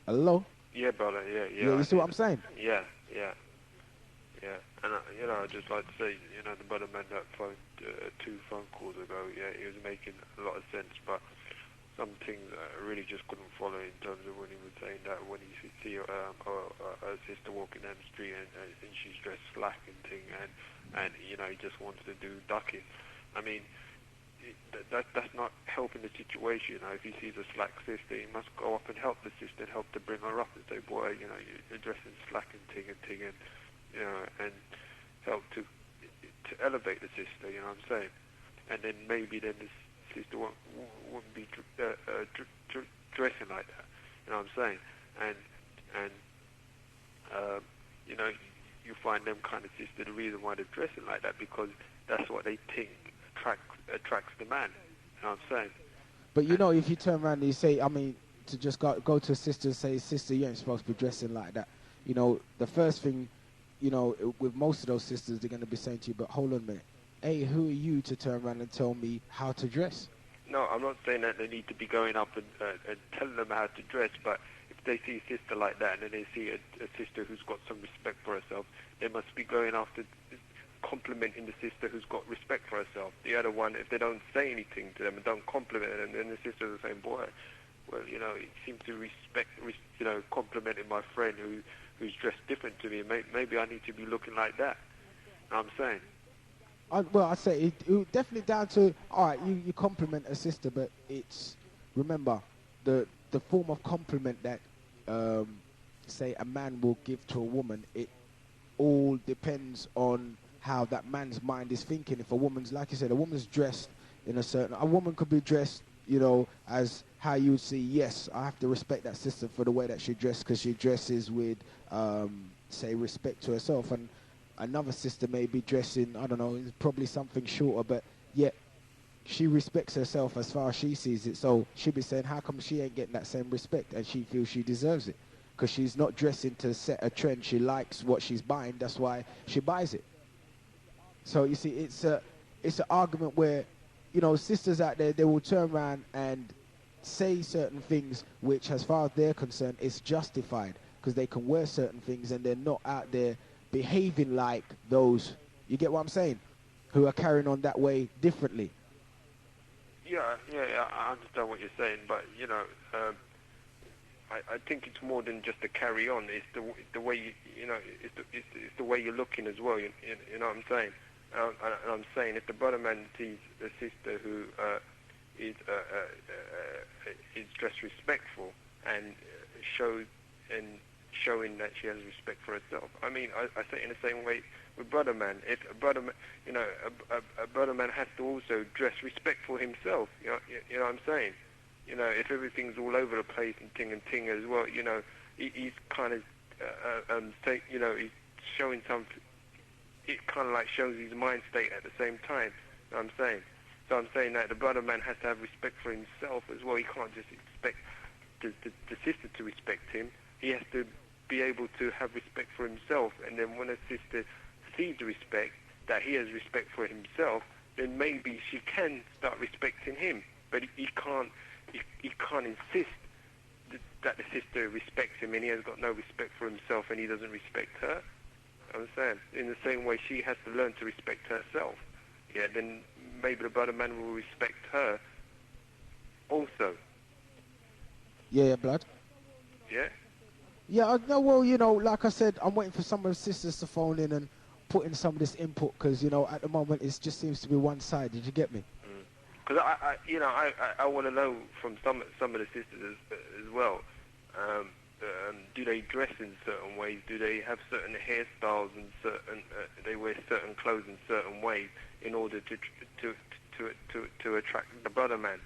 Hello? Yeah, brother. Yeah. Yeah, you see what I'm saying? Yeah. And I'd just like to say, the brother man that phoned 2 phone calls ago, yeah, he was making a lot of sense, but some things I really just couldn't follow in terms of when he was saying that when you see a sister walking down the street and she's dressed slack and thing, and he just wants to do ducking. I mean, that's not helping the situation. If he sees a slack sister, he must go up and help the sister and help to bring her up and say, boy, you're dressing slack and ting, and help to elevate the sister, you know what I'm saying? And then maybe then the sister wouldn't be dressing like that, you know what I'm saying? And you find them kind of sister, the reason why they're dressing like that, because that's what they think attracts the man, you know what I'm saying? But if you turn around and you say, to just go to a sister and say, sister, you ain't supposed to be dressing like that, the first thing, with most of those sisters, they're going to be saying to you, but hold on a minute, hey, who are you to turn around and tell me how to dress? No, I'm not saying that they need to be going up and telling them how to dress, but if they see a sister like that and then they see a sister who's got some respect for herself, they must be going after complimenting the sister who's got respect for herself. The other one, if they don't say anything to them and don't compliment them, then the sister's the same, boy, well, he seems to respect, complimenting my friend who's dressed different to me. Maybe I need to be looking like that. You know what I'm saying? Well, I say it definitely down to, all right, you compliment a sister, but it's, remember, the form of compliment that, say, a man will give to a woman, it all depends on how that man's mind is thinking. If a woman's, like you said, a woman's dressed in a woman could be dressed, as how you would see, yes, I have to respect that sister for the way that she dressed, because she dresses with, say, respect to herself. And another sister may be dressing, I don't know, probably something shorter, but yet she respects herself as far as she sees it. So she'll be saying, how come she ain't getting that same respect? And she feels she deserves it, because she's not dressing to set a trend. She likes what she's buying. That's why she buys it. So you see, it's an argument where, sisters out there, they will turn around and say certain things which, as far as they're concerned, is justified, because they can wear certain things and they're not out there behaving like those, you get what I'm saying, who are carrying on that way differently. Yeah, I understand what you're saying, but, I think it's more than just the carry on. It's the way it's the way you're looking as well. You know what I'm saying? And I'm saying, if the brother man sees a sister who is dressed respectful and showing that she has respect for herself. I mean, I say it in the same way with brother man. If a brother man, a brother man has to also dress respectful himself. You know what I'm saying? If everything's all over the place and ting as well, he's kind of he's showing something. It kind of like shows his mind state at the same time. You know what I'm saying? So I'm saying that the brother man has to have respect for himself as well. He can't just expect the sister to respect him. He has to be able to have respect for himself. And then when a sister sees the respect, that he has respect for himself, then maybe she can start respecting him. But he can't insist that the sister respects him, and he has got no respect for himself and he doesn't respect her. Understand? In the same way, she has to learn to respect herself. Yeah, then maybe the brother man will respect her also. Yeah, blood. Yeah? Yeah, no, well, like I said, I'm waiting for some of the sisters to phone in and put in some of this input, because, at the moment, it just seems to be one side. Did you get me? Because I want to know from some of the sisters as well. Do they dress in certain ways? Do they have certain hairstyles and certain? They wear certain clothes in certain ways in order to attract the brother man?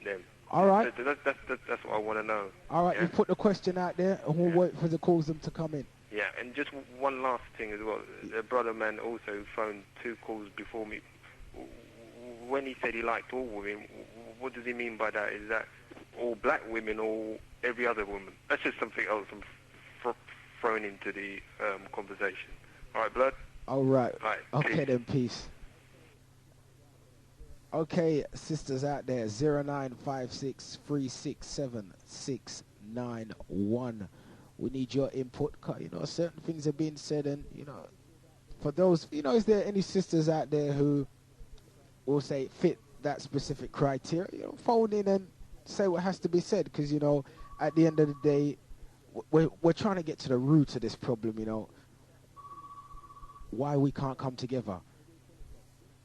Them. All right. That's what I want to know. All right, yeah? you put the question out there, and we'll wait for the calls them to come in. Yeah, and just one last thing as well. The brother man also phoned 2 calls before me. When he said he liked all women, what does he mean by that? Is that all black women or every other woman? That's just something else I'm thrown into the conversation. All right, blood? All right. All right. Okay, peace. then, peace. Okay, sisters out there, 0956367691. We need your input. Certain things are being said, and, for those, is there any sisters out there who will say fit that specific criteria? Phone in and say what has to be said, because, at the end of the day, we're trying to get to the root of this problem, why we can't come together.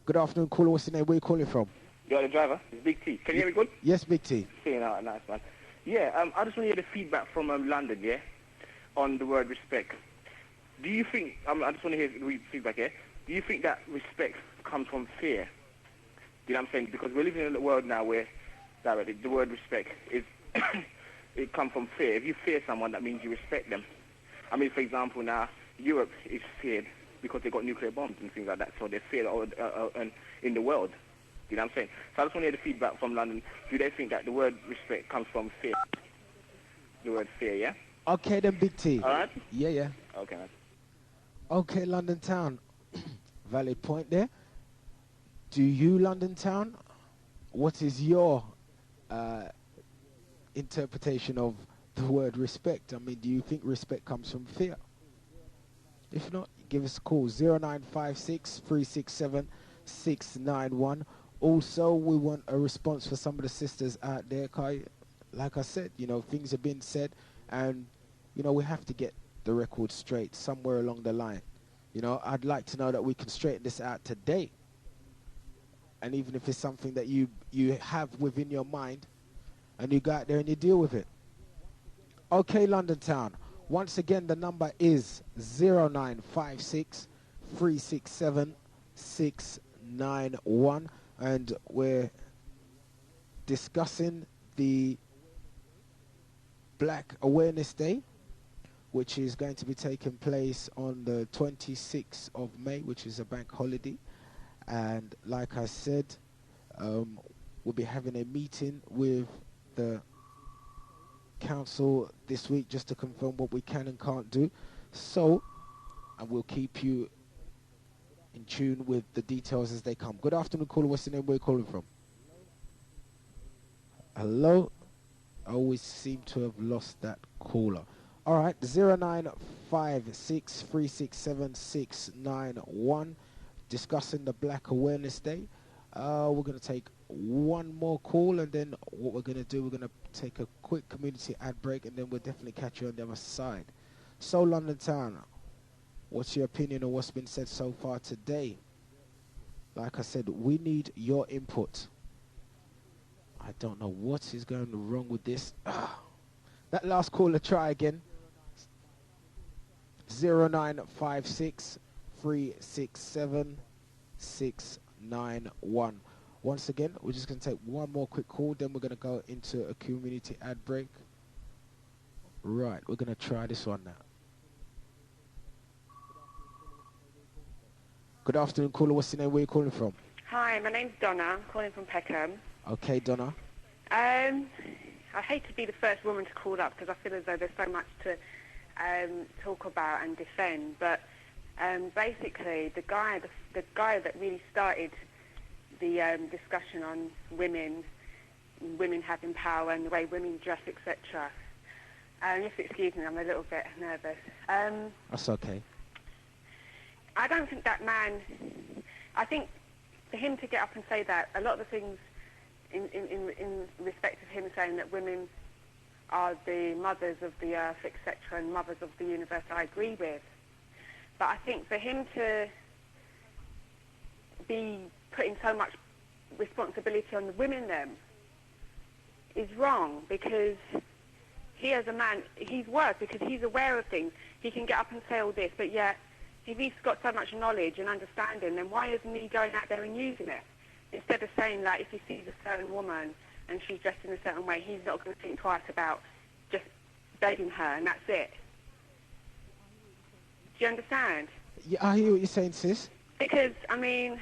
Good afternoon, caller. What's your name? Where are you calling from? You're the driver. It's Big T. Can you hear me good? Yes, Big T. Yeah, nice, man. Yeah, I just want to hear the feedback from London, yeah, on the word respect. Do you think, I just want to hear the feedback, yeah? Do you think that respect comes from fear? You know what I'm saying? Because we're living in a world now where the word respect is, it comes from fear. If you fear someone, that means you respect them. I mean, for example, now, Europe is feared because they got nuclear bombs and things like that, so they're feared in the world. You know what I'm saying? So I just want to hear the feedback from London. Do they think that the word respect comes from fear? The word fear, yeah? Okay, then, Big T. All right? Yeah. Okay, man. Okay, London Town. Valid point there. Do you, London Town, what is your interpretation of the word respect? I mean, do you think respect comes from fear? If not, give us a call, 0956-367-691. Also, we want a response for some of the sisters out there. Like I said, things are being said, and, we have to get the record straight somewhere along the line. You know, I'd like to know that we can straighten this out today. And even if it's something that you have within your mind, and you go out there and you deal with it. Okay, London Town. Once again, the number is 0956 367 691, and we're discussing the Black Awareness Day, which is going to be taking place on the 26th of May, which is a bank holiday. And like I said, we'll be having a meeting with the council this week just to confirm what we can and can't do. So, and we'll keep you in tune with the details as they come. Good afternoon, caller. What's the name? Where are you calling from? Hello? I always seem to have lost that caller. All right, 0956 367 691. Discussing the Black Awareness Day. We're going to take one more call, and then what we're going to do, we're going to take a quick community ad break, and then we'll definitely catch you on the other side. So, London Town, what's your opinion on what's been said so far today? Like I said, we need your input. I don't know what is going wrong with this. That last caller, try again. 0956 367 691. Once again, we're just going to take one more quick call, then we're going to go into a community ad break. Right, we're going to try this one now. Good afternoon, caller. What's your name? Where are you calling from? Hi, my name's Donna. I'm calling from Peckham. Okay, Donna. I hate to be the first woman to call up because I feel as though there's so much to talk about and defend, but basically the guy that really started the discussion on women having power and the way women dress, etc. Just excuse me, I'm a little bit nervous. That's okay. I don't think that man, I think for him to get up and say that, a lot of the things in respect of him saying that women are the mothers of the earth, etc., and mothers of the universe, I agree with. But I think for him to be putting so much responsibility on the women then is wrong, because he as a man, he's worse because he's aware of things. He can get up and say all this, but yet if he's got so much knowledge and understanding, then why isn't he going out there and using it? Instead of saying, like, if he sees a certain woman and she's dressed in a certain way, he's not going to think twice about just begging her, and that's it. Do you understand? Yeah, I hear what you're saying, sis. Because, I mean,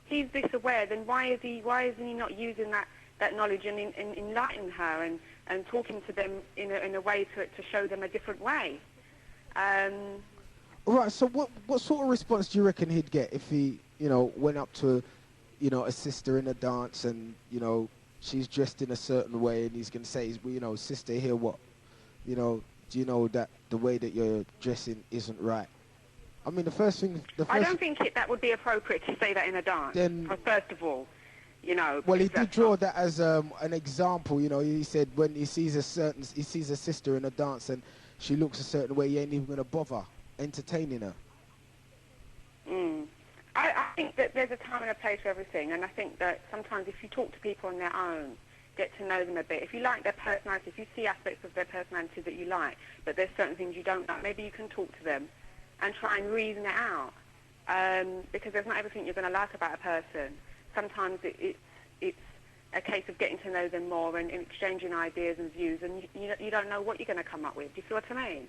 he's this aware, then why isn't he not using that knowledge and enlightening her and talking to them in a way to show them a different way? Right, so what sort of response do you reckon he'd get if he, went up to, a sister in a dance and, she's dressed in a certain way, and he's going to say, sister, here, what? Do you know that the way that you're dressing isn't right? I mean, I don't think that would be appropriate to say that in a dance. First of all, Well, he did draw that as an example. He said when he sees a sister in a dance and she looks a certain way, he ain't even going to bother entertaining her. I think that there's a time and a place for everything, and I think that sometimes if you talk to people on their own, get to know them a bit, if you like their personality, if you see aspects of their personality that you like, but there's certain things you don't like, maybe you can talk to them and try and reason it out, because there's not everything you're going to like about a person. Sometimes it's a case of getting to know them more and exchanging ideas and views, and you don't know what you're going to come up with. Do you see what I mean?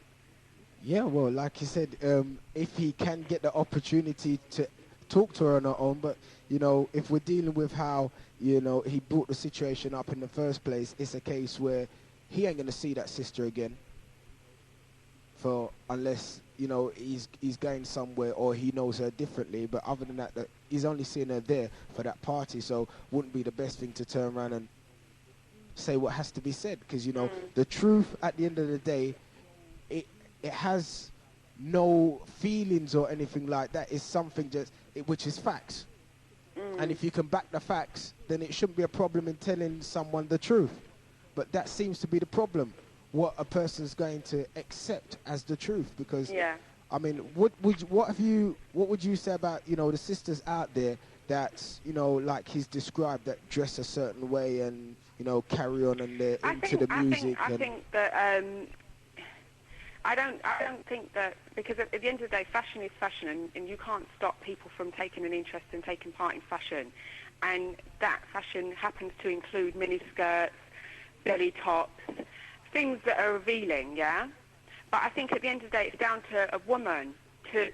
Yeah, well, like you said, if he can get the opportunity to talk to her on her own, but, if we're dealing with how, he brought the situation up in the first place, it's a case where he ain't going to see that sister again unless, he's going somewhere or he knows her differently. But other than that, he's only seeing her there for that party, so wouldn't be the best thing to turn around and say what has to be said, because, the truth at the end of the day, it has no feelings or anything like that. It's something which is facts. And if you can back the facts, then it shouldn't be a problem in telling someone the truth. But that seems to be the problem, what a person's going to accept as the truth, because I mean, what would you say about, you know, the sisters out there that, you know, like he's described, that dress a certain way and, you know, carry on and they're into the music? I think that I don't think that, because at the end of the day, fashion is fashion, and you can't stop people from taking an interest and taking part in fashion. And that fashion happens to include mini skirts, belly tops, things that are revealing, yeah? But I think at the end of the day, it's down to a woman to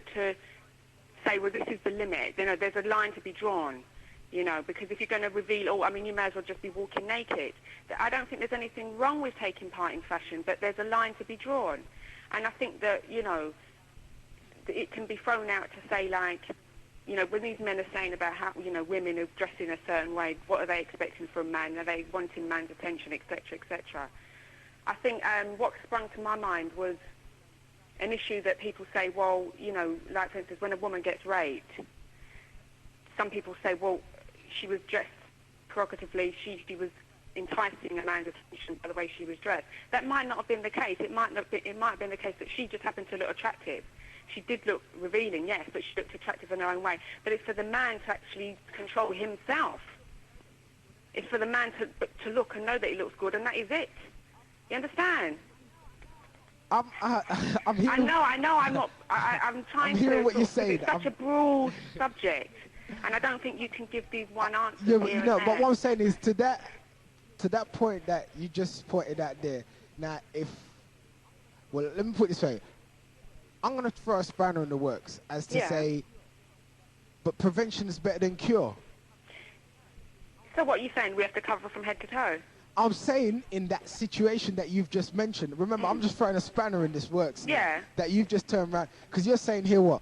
say, well, this is the limit. You know, there's a line to be drawn, you know, because if you're going to reveal all, I mean, you may as well just be walking naked. I don't think there's anything wrong with taking part in fashion, but there's a line to be drawn. And I think that, you know, it can be thrown out to say, like, you know, when these men are saying about how, you know, women are dressed in a certain way, what are they expecting from man? Are they wanting man's attention, etc., etc.? I think what sprung to my mind was an issue that people say, well, you know, like, for instance, when a woman gets raped, some people say, well, she was dressed provocatively, she was enticing a man's attention by the way she was dressed. That might not have been the case. It might have been the case that she just happened to look attractive. She did look revealing, yes, but she looked attractive in her own way. But it's for the man to actually control himself. It's for the man to look and know that he looks good, and that is it. You understand? I'm hearing, I know. I'm trying to. Hearing what you're saying. It's such a broad subject, and I don't think you can give these one answer. Yeah, here no, and but there. what I'm saying is to that point that you just pointed out there. Now, let me put it this way. I'm going to throw a spanner in the works as to say, but prevention is better than cure. So what are you saying? We have to cover from head to toe? I'm saying in that situation that you've just mentioned. Remember, I'm just throwing a spanner in this works. Yeah. That you've just turned around. Because you're saying here what?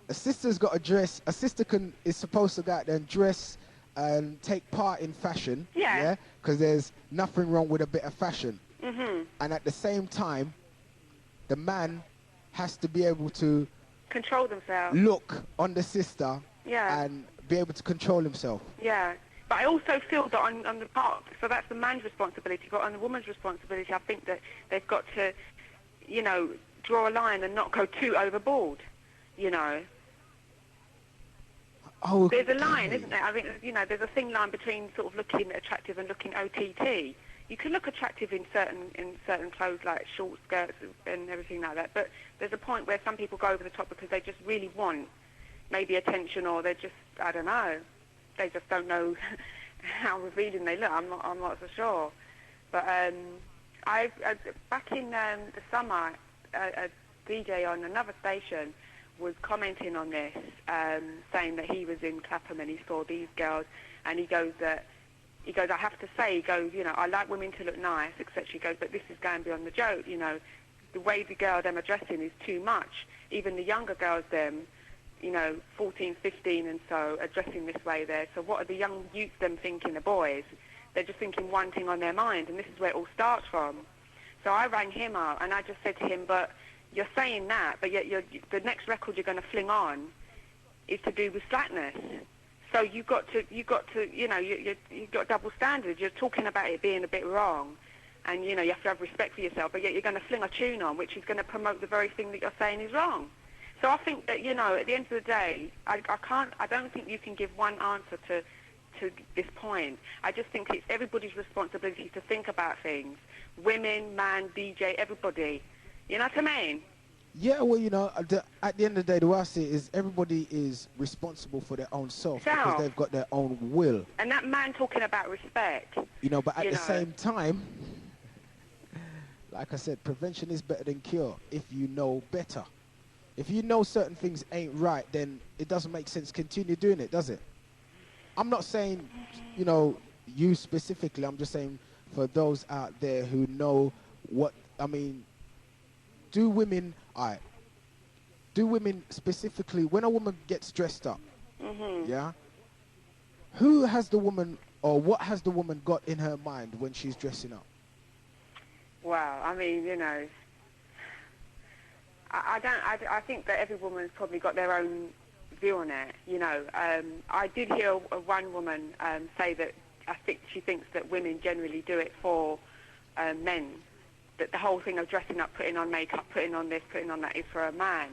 A sister's got to dress. A sister is supposed to go out there and dress and take part in fashion. Yeah. Because there's nothing wrong with a bit of fashion. Mm-hmm. And at the same time, the man has to be able to control themselves. Look on the sister. Yeah. And be able to control himself. Yeah. But I also feel that on the part, so that's the man's responsibility, but on the woman's responsibility, I think that they've got to, you know, draw a line and not go too overboard, you know. Oh, there's a line, isn't there? I mean, you know, there's a thin line between sort of looking attractive and looking OTT. You can look attractive in certain clothes, like short skirts and everything like that, but there's a point where some people go over the top because they just really want maybe attention, or they're just, I don't know, they just don't know how revealing they look. I'm not so sure. But back in the summer, a DJ on another station was commenting on this, saying that he was in Clapham and he saw these girls, and he goes, I have to say, you know, I like women to look nice, etc. He goes, but this is going beyond the joke, you know. The way the girl them are dressing is too much. Even the younger girls them, you know, 14, 15 and so, are dressing this way there. So what are the young youths them thinking, the boys? They're just thinking one thing on their mind, and this is where it all starts from. So I rang him up, and I just said to him, but you're saying that, but yet the next record you're going to fling on is to do with slackness. So you've got to, you know, you've got double standards. You're talking about it being a bit wrong, and, you know, you have to have respect for yourself, but yet you're going to fling a tune on, which is going to promote the very thing that you're saying is wrong. So I think that, you know, at the end of the day, I don't think you can give one answer to this point. I just think it's everybody's responsibility to think about things. Women, man, DJ, everybody. You know what I mean? Yeah, well, you know, at the end of the day, the way I see it is everybody is responsible for their own self because they've got their own will. And that man talking about respect. You know, but at the same time, like I said, prevention is better than cure if you know better. If you know certain things ain't right, then it doesn't make sense continue doing it, does it? I'm not saying, you know, you specifically. I'm just saying for those out there who know what, I mean, do women specifically, when a woman gets dressed up, yeah, who has the woman, or what has the woman got in her mind when she's dressing up? Wow, I mean, you know, I think that every woman's probably got their own view on it, you know. I did hear one woman say that I think she thinks that women generally do it for men, that the whole thing of dressing up, putting on makeup, putting on this, putting on that is for a man.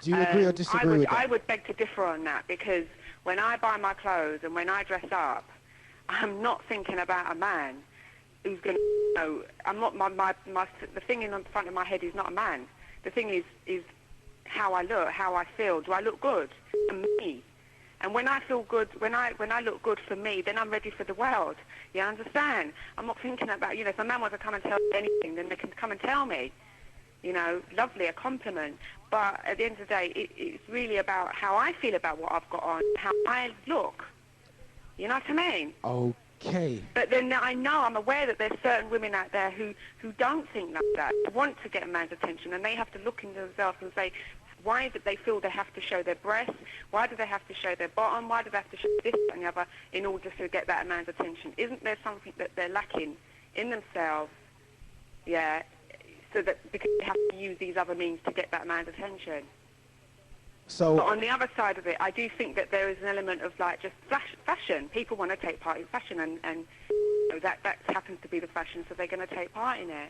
Do you agree or disagree with that? I would beg to differ on that, because when I buy my clothes and when I dress up, I'm not thinking about a man who's going to, I'm not, the thing in the front of my head is not a man. The thing is how I look, how I feel. Do I look good? And me. And when I feel good, when I look good for me, then I'm ready for the world. You understand? I'm not thinking about, if a man wants to come and tell me anything, then they can come and tell me. Lovely, a compliment. But at the end of the day, it's really about how I feel about what I've got on, how I look. You know what I mean? Okay. But then I'm aware that there's certain women out there who don't think like that, want to get a man's attention, and they have to look into themselves and say, why do they feel they have to show their breasts? Why do they have to show their bottom? Why do they have to show this and the other in order to get that man's attention? Isn't there something that they're lacking in themselves? Yeah. So that because they have to use these other means to get that man's attention. So, but on the other side of it, I do think that there is an element of just fashion. People want to take part in fashion, and that happens to be the fashion, so they're going to take part in it.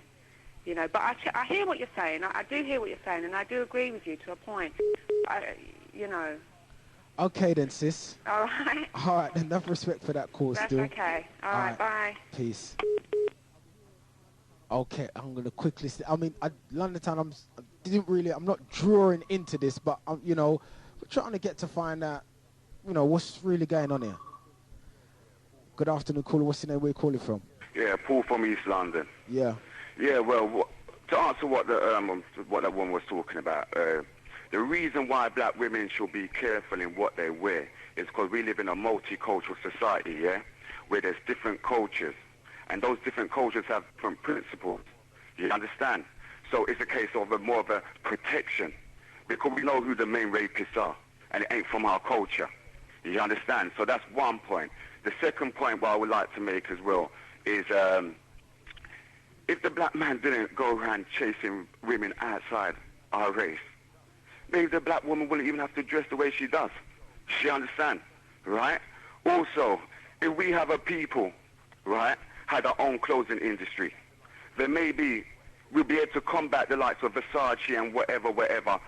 But I hear what you're saying. I do hear what you're saying, and I do agree with you to a point. Okay then, sis. All right. All right, enough respect for that call. That's still. okay. All right, bye. Peace. Okay, I'm gonna quickly. London Town. I'm not drawing into this, but we're trying to get to find out, what's really going on here. Good afternoon, caller. What's your name? Where you calling from? Yeah, Paul from East London. Yeah. Yeah. Well, to answer what that woman was talking about, the reason why black women should be careful in what they wear is because we live in a multicultural society, yeah, where there's different cultures. And those different cultures have different principles. You understand? So it's a case of more of a protection, because we know who the main rapists are, and it ain't from our culture. You understand? So that's one point. The second point what I would like to make as well is if the black man didn't go around chasing women outside our race, maybe the black woman wouldn't even have to dress the way she does. She understand? Right? Also, if we have a people, right, had our own clothing industry, then maybe we'll be able to combat the likes of Versace and whatever,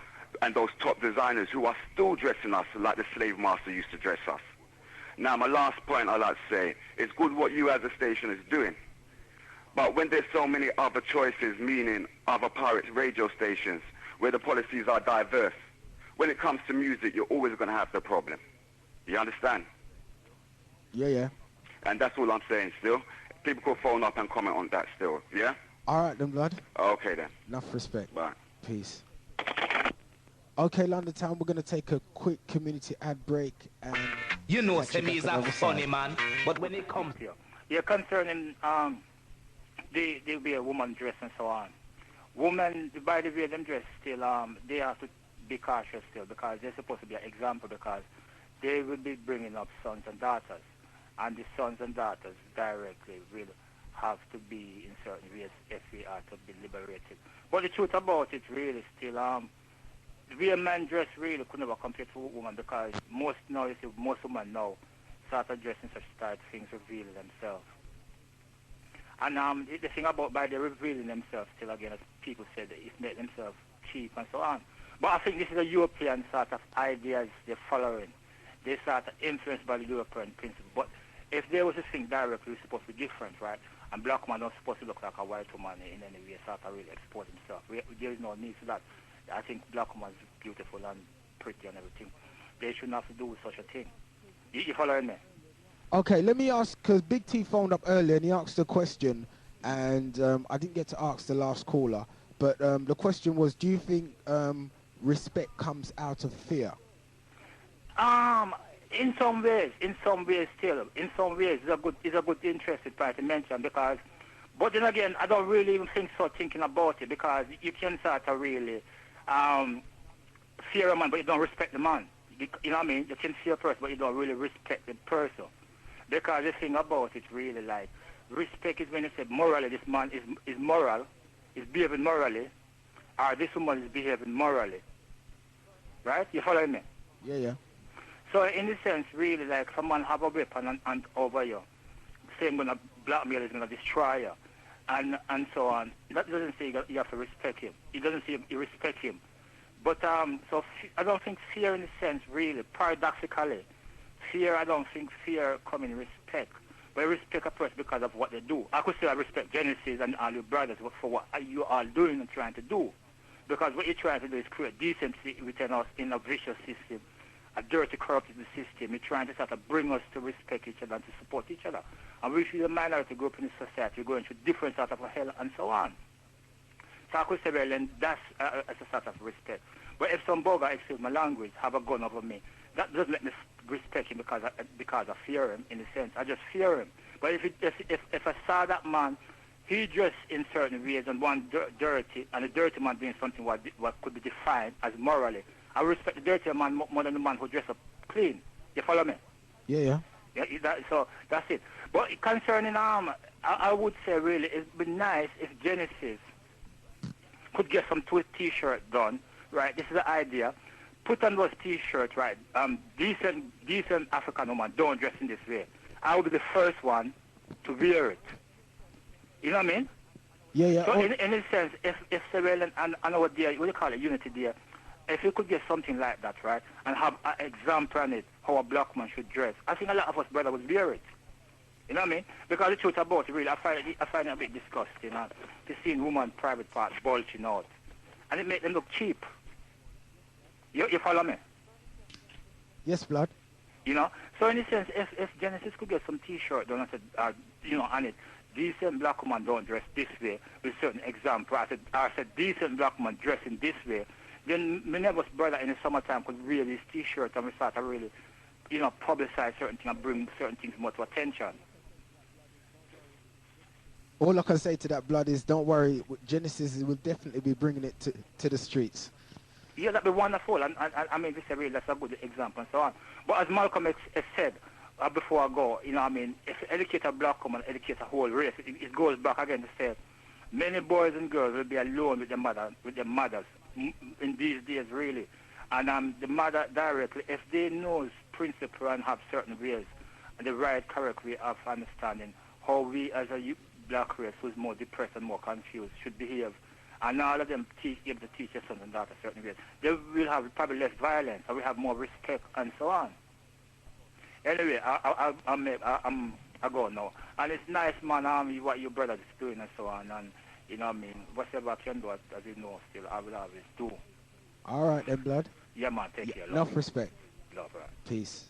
and those top designers who are still dressing us like the slave master used to dress us. Now, my last point I'd like to say, it's good what you as a station is doing, but when there's so many other choices, meaning other pirate radio stations, where the policies are diverse, when it comes to music, you're always going to have the problem. You understand? Yeah. And that's all I'm saying still. People could phone up and comment on that still, yeah? All right then, blood. Okay then. Enough respect. Bye. Peace. Okay, London Town, we're going to take a quick community ad break. And Semi is a funny man, but when it comes here, you're concerning they be a woman dress and so on. Women, by the way them dress still, they have to be cautious still, because they're supposed to be an example, because they will be bringing up sons and daughters. And the sons and daughters directly will have to be in certain ways if we are to be liberated. But the truth about it really still, the way a man dress really could never compare to a woman, because most women now start dressing such type things reveal themselves. And the thing about by the revealing themselves still, again, as people say, that it's make themselves cheap and so on. But I think this is a European sort of ideas they're following. They sort of influenced by the European principle. But if there was a thing directly, it's supposed to be different, right? And black man not supposed to look like a white woman in any way, sort of really expose himself. There is no need for that. I think black woman is beautiful and pretty and everything. They shouldn't have to do such a thing. You following me? Okay, let me ask, because Big T phoned up earlier and he asked a question, and I didn't get to ask the last caller, but the question was, do you think respect comes out of fear? In some ways still. In some ways, it's a good interested part to mention, because, but then again, I don't really even think so thinking about it, because you can sort of really fear a man, but you don't respect the man. You know what I mean? You can fear a person, but you don't really respect the person. Because the thing about it really, like, respect is when you say morally, this man is moral, is behaving morally, or this woman is behaving morally. Right? You following me? Yeah. So in this sense, really, like, someone have a weapon and over you, say I'm going to blackmail, is going to destroy you, and so on. That doesn't say you have to respect him. It doesn't say you respect him. But I don't think fear in a sense, really, paradoxically, fear, I don't think fear come in respect. But I respect a person because of what they do. I could say I respect Genesis and all your brothers for what you are doing and trying to do. Because what you're trying to do is create decency within us in a vicious system, a dirty, corrupted system. You're trying to sort of bring us to respect each other and to support each other. And we feel a minority group in the society, we're going through different sort of hell and so on. So I could say, well, and that's a sort of respect. But if some bugger, excuse my language, have a gun over me, that doesn't let me respect him because I fear him, in a sense. I just fear him. But if I saw that man, he dressed in certain ways and one dirty, and the dirty man doing something what could be defined as morally, I respect the dirty man more than the man who dressed up clean. You follow me? Yeah. So that's it. But concerning I would say really it'd be nice if Genesis could get some T-shirt done. Right, this is the idea. Put on those T-shirts, right? Decent African woman don't dress in this way. I will be the first one to wear it. You know what I mean? Yeah. So in a sense, if Sierra and our day, what do you call it, Unity Day, if you could get something like that, right, and have an example on it, how a black man should dress, I think a lot of us brothers would wear it. You know what I mean? Because the truth about it, really, I find it a bit disgusting, to see woman private parts bulging out, and it makes them look cheap. You follow me? Yes, blood. You know? So in a sense, if Genesis could get some T-shirt done and said, on it, decent black woman don't dress this way, with certain example, I said decent black woman dressing this way, then many of us brother in the summertime could wear these T-shirts and we start to really, publicize certain things and bring certain things more to attention. All I can say to that, blood, is don't worry, Genesis will definitely be bringing it to the streets. Yeah, that'd be wonderful. And I mean, that's a good example and so on. But as Malcolm X said before I go, if you educate a black woman, educate a whole race, it goes back again to say many boys and girls will be alone with their mothers in these days, really. And the mother directly, if they know principle and have certain ways and the right, correct way of understanding how we as a black race who's more depressed and more confused should behave, and all of them able to teach their sons and daughters certain ways, they will have probably less violence, and we have more respect, and so on. Anyway, I'm go now, and it's nice, man, what your brother is doing and so on, and whatever I can do, as you know, still I will always do. All right then, blood. Yeah, man, take care. Enough respect. Love, right. Peace.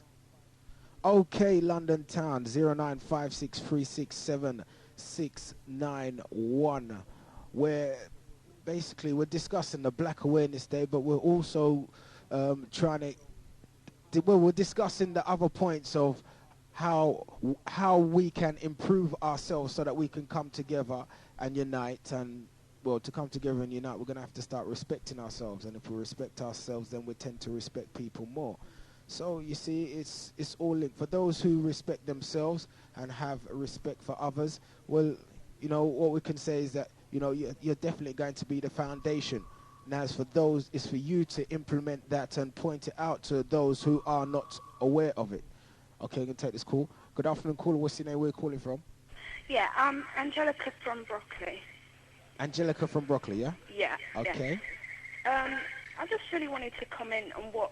Okay, London Town, 0956367691, where basically we're discussing the Black Awareness Day, but we're also we're discussing the other points of how we can improve ourselves so that we can come together and unite. And well, to come together and unite, we're going to have to start respecting ourselves, and if we respect ourselves, then we tend to respect people more. So you see, it's all linked. For those who respect themselves and have respect for others, well, what we can say is that you're definitely going to be the foundation. Now, as for those, it's for you to implement that and point it out to those who are not aware of it. Okay, I'm going to take this call. Good afternoon, caller. What's your name? Where are you calling from? Yeah, Angelica from Broccoli. Angelica from Broccoli, yeah? Yeah. Okay. Yeah. I just really wanted to comment on what...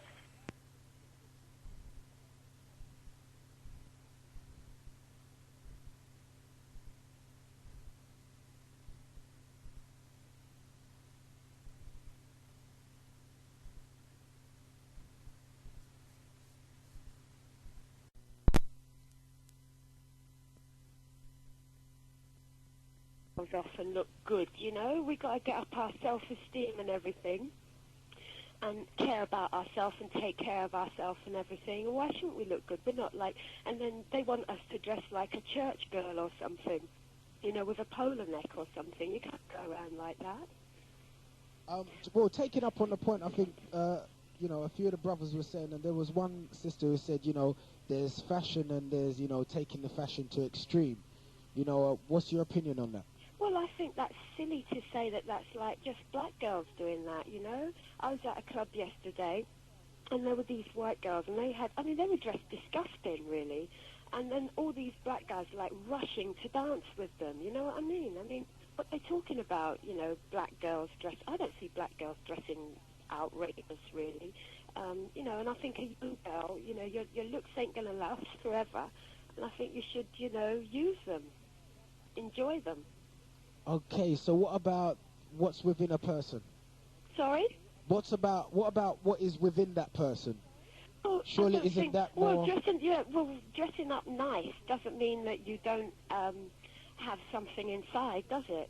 off and look good, we got to get up our self-esteem and everything and care about ourselves and take care of ourselves and everything. Why shouldn't we look good? We're not and then they want us to dress like a church girl or something, with a polo neck or something. You can't go around like that. Well, taking up on the point, I think, a few of the brothers were saying, and there was one sister who said, there's fashion and there's, taking the fashion to extreme. What's your opinion on that? Well, I think that's silly to say that that's like just black girls doing that, I was at a club yesterday, and there were these white girls, and they were dressed disgusting, really. And then all these black guys were, rushing to dance with them, you know what I mean? What they're talking about, black girls dress... I don't see black girls dressing outrageous, really. You know, and I think a young girl, you know, your looks ain't going to last forever. And I think you should, you know, use them. Enjoy them. Okay, so what about what's within a person? Sorry? What about what is within that person? Oh, Surely I don't isn't think, that well, more... dressing up nice doesn't mean that you don't have something inside, does it?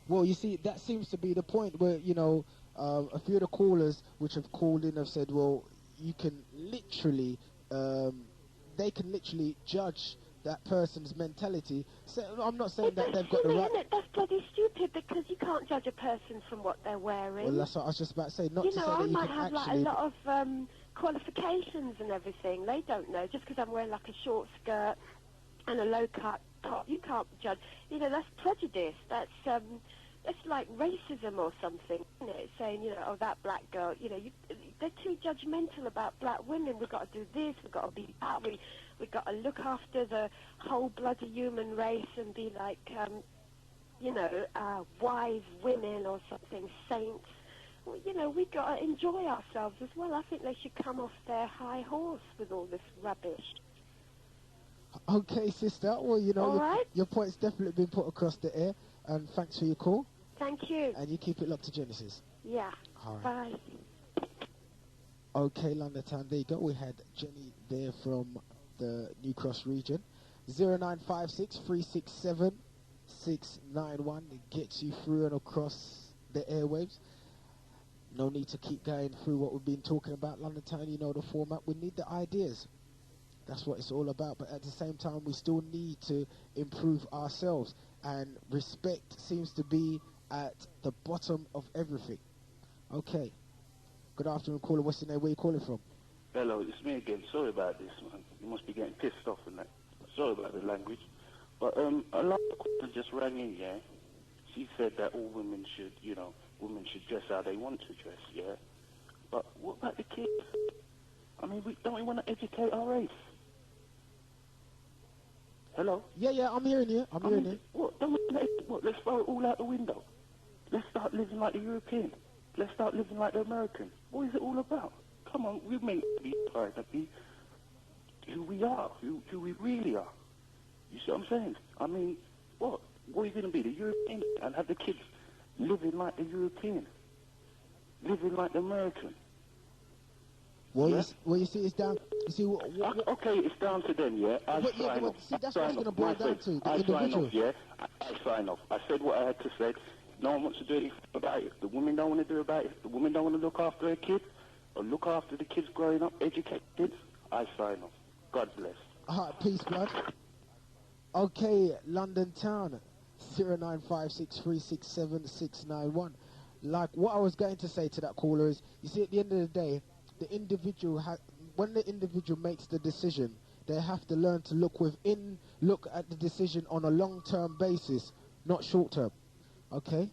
Well, you see, that seems to be the point where, you know, a few of the callers which have called in have said, well, you can literally, they can literally judge that person's mentality. So I'm not saying that they've got the right... Isn't it? That's bloody stupid, because you can't judge a person from what they're wearing. Well, that's what I was just about to say. Not you to know, say I that you might can have actually... like a lot of qualifications and everything. They don't know. Just because I'm wearing like a short skirt and a low-cut top, you can't judge. You know, that's prejudice. That's like racism or something, isn't it? Saying, you know, oh, that black girl, you know, they're too judgmental about black women. We've got to do this, we've got to be that, we've got to look after the whole bloody human race and be like, you know, wise women or something, saints. Well, you know, we've got to enjoy ourselves as well. I think they should come off their high horse with all this rubbish. Okay, sister. Well, you know, All right. your point's definitely been put across the air, and thanks for your call. Thank you. And you keep it locked to Genesis. Yeah. All right. Bye. Okay, London Town, there you go. We had Jenny there from the New Cross region. 0956 367 691. It gets you through and across the airwaves. No need to keep going through what we've been talking about. London Town, you know the format. We need the ideas. That's what it's all about. But at the same time, we still need to improve ourselves. And respect seems to be at the bottom of everything. Okay. Good afternoon, caller. What's your name? Where are you calling from? Hello, it's me again. Sorry about this, man. You must be getting pissed off and that. Sorry about the language. But a lot of caller just rang in, yeah? She said that all women should, you know, women should dress how they want to dress, yeah? But what about the kids? I mean, don't we want to educate our race? Hello? Yeah, I'm hearing you. I'm hearing you. Let's throw it all out the window. Let's start living like the European. Let's start living like the American. What is it all about? Come on, we're meant to be trying to be who we are, who we really are. You see what I'm saying? I mean, what? What are you going to be, the European? And have the kids living like the European? Living like the American? Well, yeah? You see, it's down. You see, okay, it's down to them, yeah. See, that's what it's going to boil down to. The individual. Sign off, yeah. I sign off. I said what I had to say. No one wants to do anything about it. The women don't want to do about it. The women don't want to look after their kids or look after the kids growing up, educate kids. I sign off. God bless. Peace, blood. Okay, London Town, 0956367691. Like what I was going to say to that caller is, you see, at the end of the day, the individual when the individual makes the decision, they have to learn to look at the decision on a long-term basis, not short-term. Okay.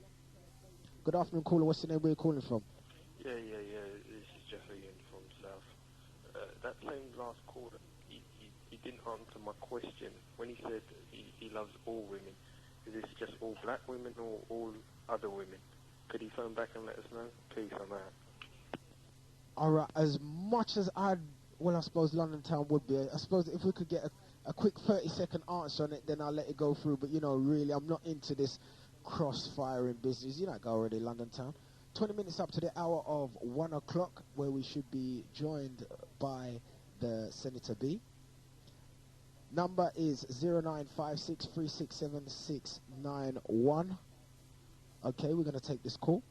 Good afternoon, caller. What's your name? Where are you calling from? Yeah. This is Jeff again from South. That same last caller, he didn't answer my question when he said he loves all women. Is this just all black women or all other women? Could he phone back and let us know? Please, I'm out. All right. As much as I suppose London Town would be. I suppose if we could get a quick 30-second answer on it, then I'll let it go through. But, you know, really, I'm not into this cross-firing business. You know, go already, London Town. 20 minutes up to the hour of 1 o'clock, where we should be joined by the Senator B. Number is 0956367691. Okay, we're going to take this call.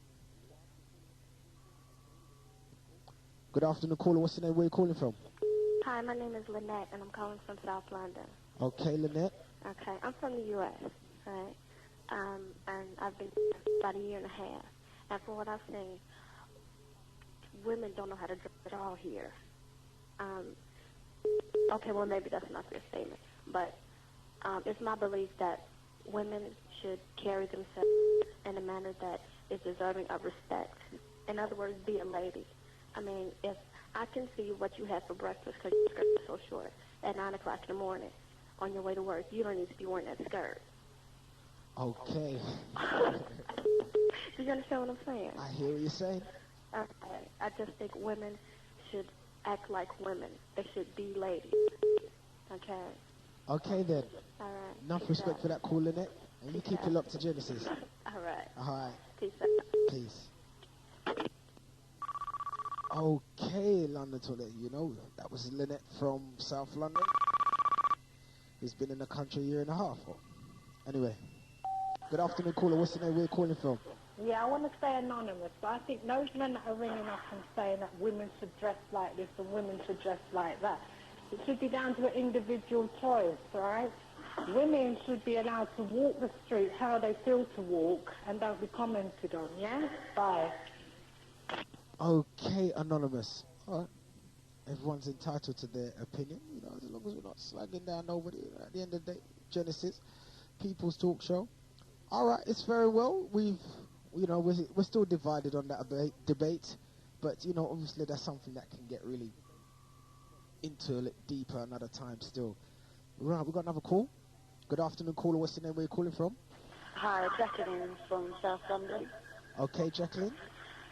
Good afternoon, caller. What's your name? Where are you calling from? Hi, my name is Lynette, and I'm calling from South London. Okay, Lynette. Okay, I'm from the U.S., right? And I've been about a year and a half. And from what I've seen, women don't know how to dress at all here. Okay, well, maybe that's not their statement. But it's my belief that women should carry themselves in a manner that is deserving of respect. In other words, be a lady. I mean, if I can see what you had for breakfast because your skirt is so short at 9 o'clock in the morning on your way to work, you don't need to be wearing that skirt. Okay. Do you understand what I'm saying? I hear what you're saying. I just think women should act like women. They should be ladies. Okay? Okay then. All right. Enough respect for that call, Lynette. And you keep it locked to Genesis. All right. Alright. Peace out. Peace. Okay, London Toilet. You know, that was Lynette from South London. Who's been in the country a year and a half. Anyway. Good afternoon, caller. What's the name? Where you calling from? Yeah, I want to stay anonymous, but I think those men that are ringing up and saying that women should dress like this and women should dress like that, it should be down to an individual choice, right? Women should be allowed to walk the street how they feel to walk and don't be commented on, yeah? Bye. Okay, anonymous. All right. Everyone's entitled to their opinion, you know, as long as we're not slagging down nobody. At the end of the day, Genesis, People's Talk Show. All right, it's very well. We're still divided on that debate, but you know, obviously that's something that can get really into a little deeper another time still. Right, we got another call. Good afternoon, caller. What's the name? Where you calling from? Hi, Jacqueline from South London. Okay, Jacqueline.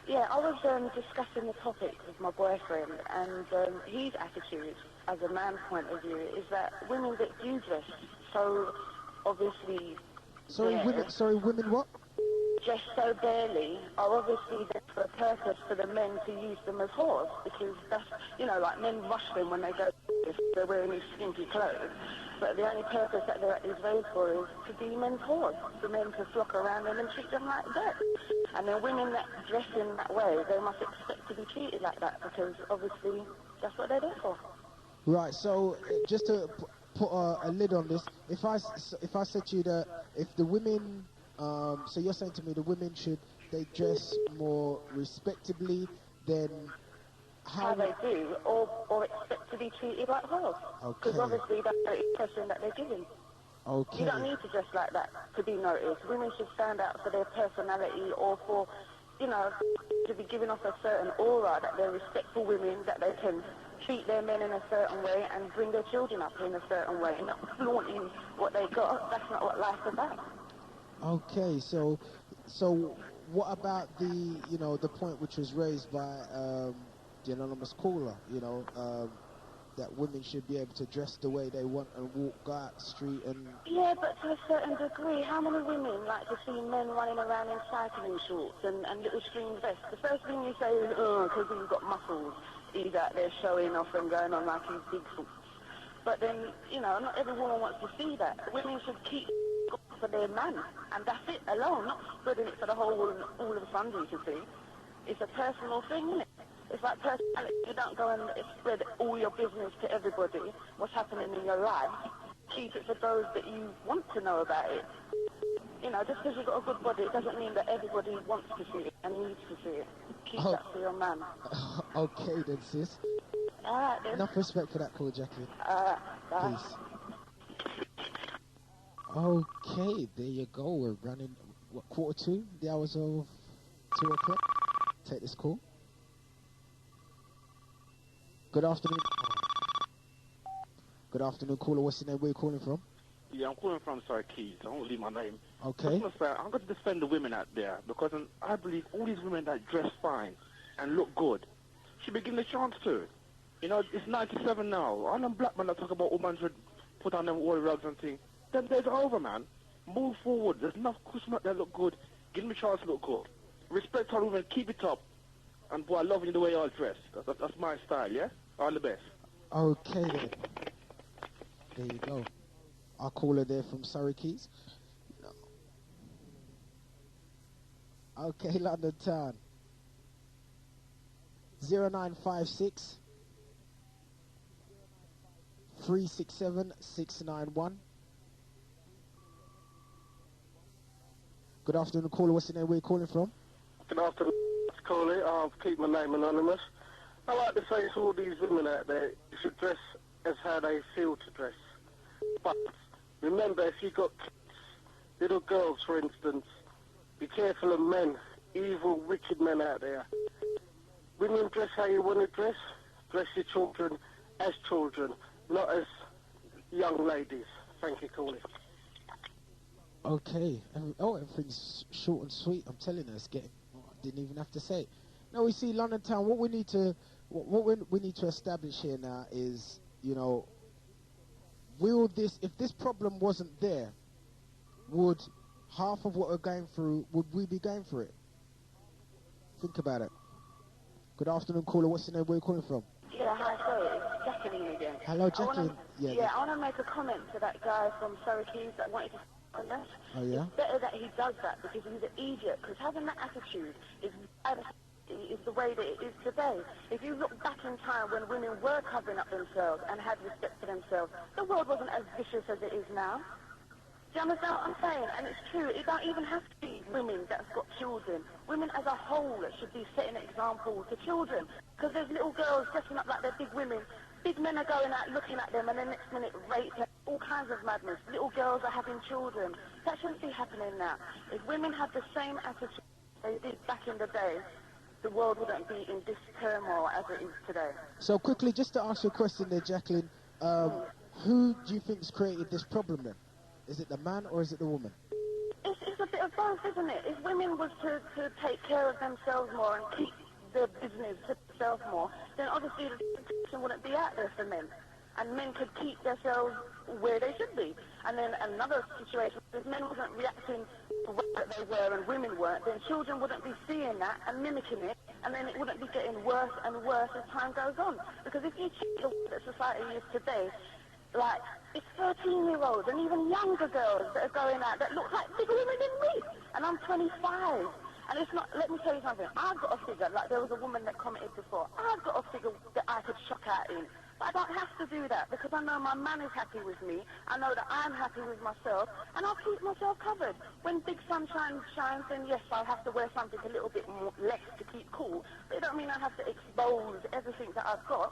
Yeah, I was discussing the topic with my boyfriend, and his attitude, as a man's point of view, is that women that do dress so obviously. Women what? Dress so barely are obviously there for a purpose for the men to use them as whores, because that's, you know, like men rush them when they go, if they're wearing these skimpy clothes, but the only purpose that is raised for is to be men's whores, for men to flock around them and treat them like that. And then women that dress in that way, they must expect to be treated like that, because obviously that's what they're there for. Right, so just to put a lid on this, if I said to you that if the women, so you're saying to me the women they dress more respectably than how they do, or expect to be treated like whores. Because obviously that's the impression that they're giving. Okay. You don't need to dress like that to be noticed. Women should stand out for their personality, or for, you know, to be giving off a certain aura that they're respectful women, that they can treat their men in a certain way and bring their children up in a certain way, not flaunting what they got. That's not what life's about. Okay, so what about the point which was raised by the anonymous caller, that women should be able to dress the way they want and walk out the street and... Yeah, but to a certain degree, how many women like to see men running around in cycling shorts and little string vests? The first thing you say is, because he's got muscles, he's out there showing off and going on like he's Bigfoot. But then, not every woman wants to see that. Women should keep for their man, and that's it alone, not spreading it for the whole all of the sundry to see. It's a personal thing, isn't it? It's like personality. You don't go and spread all your business to everybody, what's happening in your life. Keep it for those that you want to know about it. Just because you've got a good body, it doesn't mean that everybody wants to see it and needs to see it. Keep that for your man. Okay then, sis. All right then. Enough respect for that call, Jacqueline. Bye. Peace. Okay, there you go. We're running, 1:45, the hours of 2 o'clock. Take this call. Good afternoon. Good afternoon, caller. What's your name? Where are you calling from? Yeah, I'm calling from Keys. I won't leave my name. Okay. I'm going to defend the women out there, because I believe all these women that dress fine and look good should be given a chance to. It's 97 now. All them black men that talk about women should put on them oil rugs and things. Them days are over, man. Move forward. There's enough customers that look good. Give them a chance to look good. Respect our women. Keep it up. And boy, I love you the way y'all dress. That's my style, yeah? All the best. Okay, then. There you go. Our caller there from Surrey Keys. Okay, London Town. 0956 367 691. Good afternoon, caller. What's your name? Where are you calling from? Good afternoon, caller. I'll keep my name anonymous. I like to say to all these women out there, you should dress as how they feel to dress. But remember, if you've got kids, little girls, for instance, be careful of men, evil, wicked men out there. Women, dress how you want to dress. Dress your children as children, not as young ladies. Thank you, caller. Okay. Everything's short and sweet. I'm telling you, it's getting. I didn't even have to say it. No, we see London Town. What we need to, we need to establish here now is, you know, will this, if this problem wasn't there, would half of what we're going through, would we be going through it? Think about it. Good afternoon, caller. What's your name? Where are you calling from? Yeah, hi, sorry, it's Jacqueline again. Hello, Jacqueline. I want to make a comment to that guy from Syracuse that wanted to on that. Oh, yeah? It's better that he does that because he's an idiot, because having that attitude is the way that it is today. If you look back in time when women were covering up themselves and had respect for themselves, the world wasn't as vicious as it is now. Do you understand what I'm saying? And it's true, it don't even have to be women that's got children. Women as a whole should be setting examples to children. Because there's little girls dressing up like they're big women. Big men are going out looking at them and then next minute rape and all kinds of madness. Little girls are having children. That shouldn't be happening now. If women had the same attitude they did back in the day, the world wouldn't be in this turmoil as it is today. So quickly, just to ask you a question there, Jacqueline, who do you think's created this problem then? Is it the man or is it the woman? It's a bit of both, isn't it? If women was to take care of themselves more and keep their business to themselves more, then obviously the temptation wouldn't be out there for men. And men could keep themselves where they should be. And then another situation, if men wasn't reacting to the way that they were and women weren't, then children wouldn't be seeing that and mimicking it, and then it wouldn't be getting worse and worse as time goes on. Because if you check the way that society is today, like, it's 13-year-olds and even younger girls that are going out that look like bigger women than me. And I'm 25. And it's not, let me tell you something, I've got a figure, like there was a woman that commented before, I've got a figure that I could shock out in. But I don't have to do that because I know my man is happy with me, I know that I'm happy with myself, and I'll keep myself covered. When big sunshine shines, then yes, I'll have to wear something a little bit more, less to keep cool. But it don't mean I have to expose everything that I've got.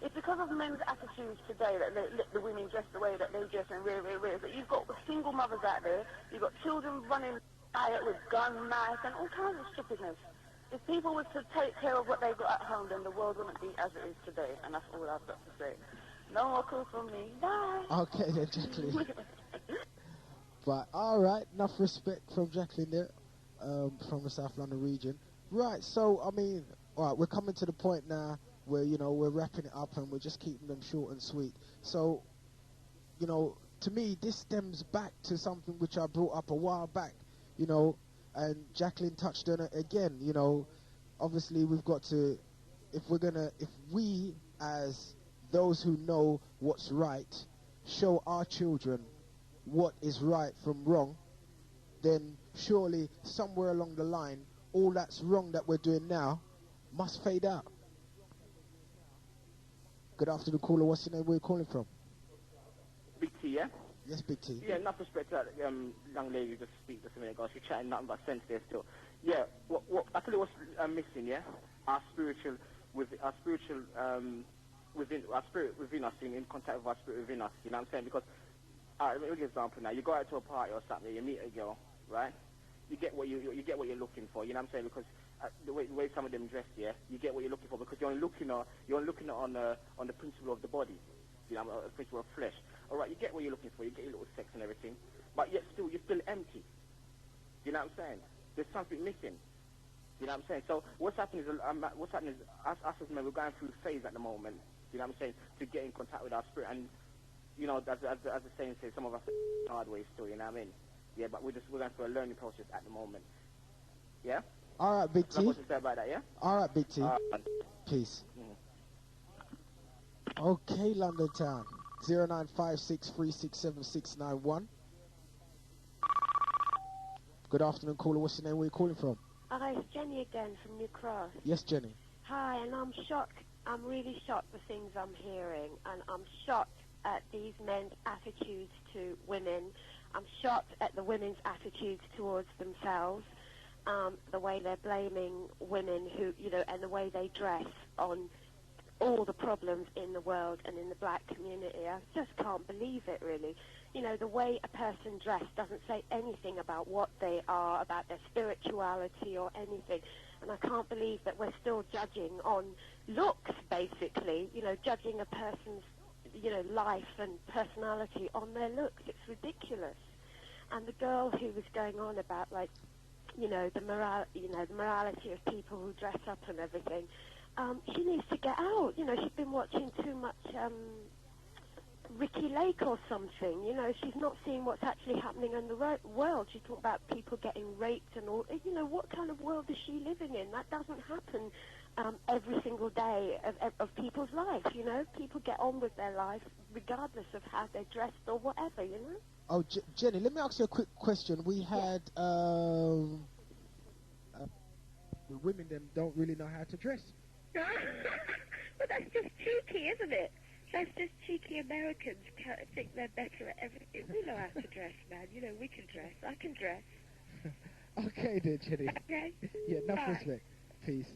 It's because of men's attitudes today that they let the women dress the way that they dress and wear. But you've got single mothers out there, you've got children running riot with gun, knife, and all kinds of stupidness. If people were to take care of what they've got at home, then the world wouldn't be as it is today. And that's all I've got to say. No more calls from me. Bye. Okay then, Jacqueline. But all right, enough respect from Jacqueline there, from the South London region. Right, so I mean, all right, we're coming to the point now where, you know, we're wrapping it up and we're just keeping them short and sweet. So, you know, to me, this stems back to something which I brought up a while back, you know, and Jacqueline touched on it again. You know, obviously we've got to, if we as those who know what's right show our children what is right from wrong, then surely somewhere along the line all that's wrong that we're doing now must fade out. Good afternoon, caller. What's your name? Where are you calling from? Big T, yeah? Yes, Big T. Yeah, enough respect to that young lady who just speak just a minute ago. She's chatting nothing but sense there still. Yeah, what I tell you what's missing, yeah? Our spirit within us, in contact with our spirit within us. You know what I'm saying? Because, let me give you an example now. You go out to a party or something, you meet a girl, right? You get what you're looking for. You know what I'm saying? Because the way some of them dress, yeah, you get what you're looking for because you're only looking on the principle of the body, you know, the principle of flesh. All right, you get what you're looking for. You get your little sex and everything, but yet still you're still empty. You know what I'm saying? There's something missing. You know what I'm saying? So what's happening is us as men, we're going through a phase at the moment. You know what I'm saying? To get in contact with our spirit, and you know, as the saying says, some of us are hard way still. You know what I mean? Yeah, but we're going through a learning process at the moment. Yeah. All right, Big T. What to say about that? Yeah. All right, Big T. Peace. Okay, London Town. 0956367691. Good afternoon, caller. What's your name? Where are you calling from? Hi, it's Jenny again from New Cross. Yes, Jenny. Hi, and I'm shocked. I'm really shocked with things I'm hearing, and I'm shocked at these men's attitudes to women. I'm shocked at the women's attitudes towards themselves, the way they're blaming women who, you know, and the way they dress on all the problems in the world and in the black community. I just can't believe it, really. You know, the way a person dressed doesn't say anything about what they are, about their spirituality or anything. And I can't believe that we're still judging on looks, basically, you know, judging a person's, you know, life and personality on their looks. It's ridiculous. And the girl who was going on about, like, the the morality of people who dress up and everything, she needs to get out. She's been watching too much Ricky Lake or something. She's not seeing what's actually happening in the world. She's talking about people getting raped and all. What kind of world is she living in? That doesn't happen every single day of people's lives. People get on with their life regardless of how they're dressed or whatever. Oh, Jenny, let me ask you a quick question. We had the women them don't really know how to dress. Well, that's just cheeky, isn't it? That's just cheeky Americans think they're better at everything. We know how to dress, man. We can dress. I can dress. Okay then, Jenny. Okay. Yeah, enough Bye. respect. Peace.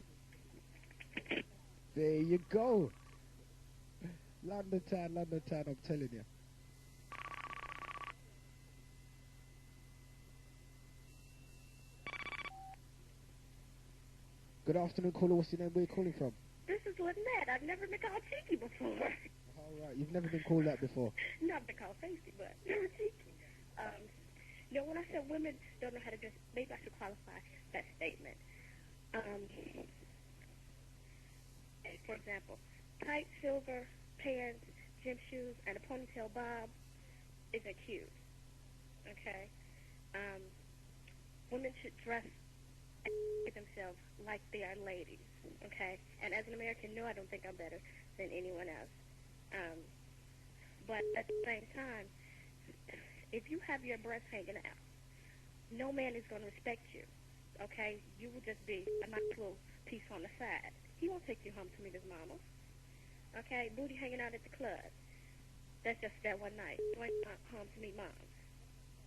There you go. London town, I'm telling you. Good afternoon, caller. What's your name? Where are you calling from? This is Lynette. I've never been called cheeky before. All right, you've never been called that before. Not been called feisty, but never cheeky. When I said women don't know how to dress, maybe I should qualify that statement. For example, tight silver pants, gym shoes, and a ponytail bob isn't cute. Okay? Women should dress themselves like they are ladies. Okay? And as an American, no, I don't think I'm better than anyone else. But at the same time, if you have your breasts hanging out, no man is going to respect you. Okay? You will just be a nice little piece on the side. He won't take you home to meet his mama. Okay? Booty hanging out at the club. That's just that one night. You ain't home to meet mom.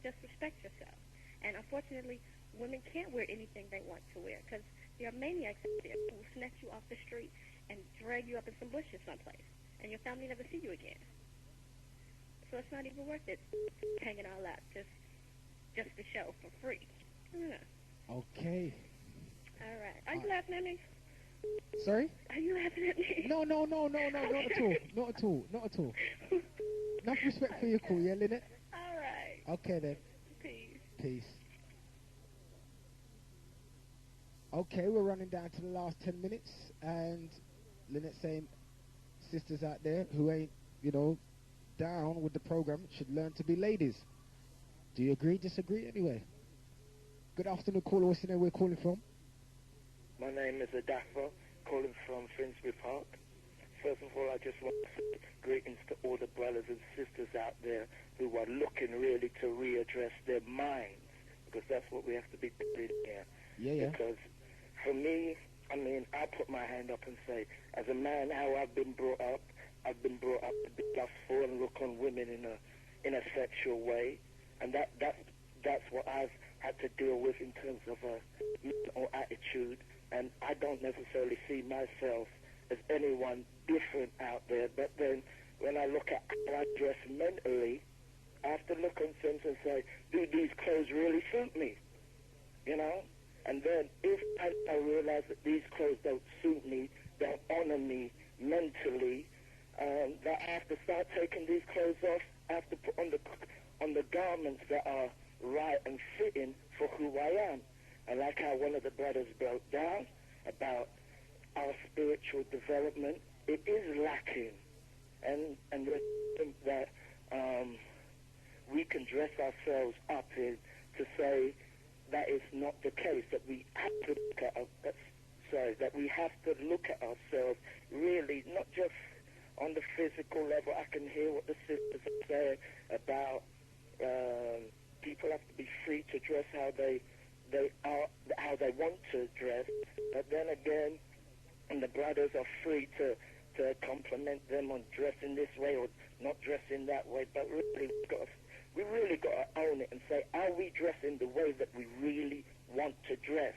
Just respect yourself. And unfortunately, women can't wear anything they want to wear because there are maniacs out there who will snatch you off the street and drag you up in some bushes someplace. And your family never see you again. So it's not even worth it hanging all out just to show for free. Yeah. Okay. All right. Are you laughing at me? Sorry? Are you laughing at me? No, not at all. Enough respect for your call, yeah, Lynette? All right. Okay then. Peace. Okay, we're running down to the last 10 minutes, and Lynette saying sisters out there who ain't, down with the program should learn to be ladies. Do you agree, disagree? Anyway. Good afternoon, caller. What's your name? Where you calling from? My name is Adafa, calling from Finsbury Park. First of all, I just want to say greetings to all the brothers and sisters out there who are looking really to readdress their minds, because that's what we have to be doing here. Yeah. Because for me, I put my hand up and say, as a man, how I've been brought up to be lustful and look on women in a sexual way, and that's what I've had to deal with in terms of a mental attitude, and I don't necessarily see myself as anyone different out there. But then when I look at how I dress mentally, I have to look on things and say, do these clothes really suit me? And then if I realize that these clothes don't suit me, don't honor me mentally, that I have to start taking these clothes off. I have to put on the garments that are right and fitting for who I am. And like how one of the brothers broke down about our spiritual development, it is lacking. And we think that we can dress ourselves up in to say that is not the case, that we have to look at ourselves really, not just on the physical level. I can hear what the sisters are saying about people have to be free to dress how they want to dress, but then again, and the brothers are free to compliment them on dressing this way or not dressing that way. But really, we really got to own it and say, are we dressing the way that we really want to dress?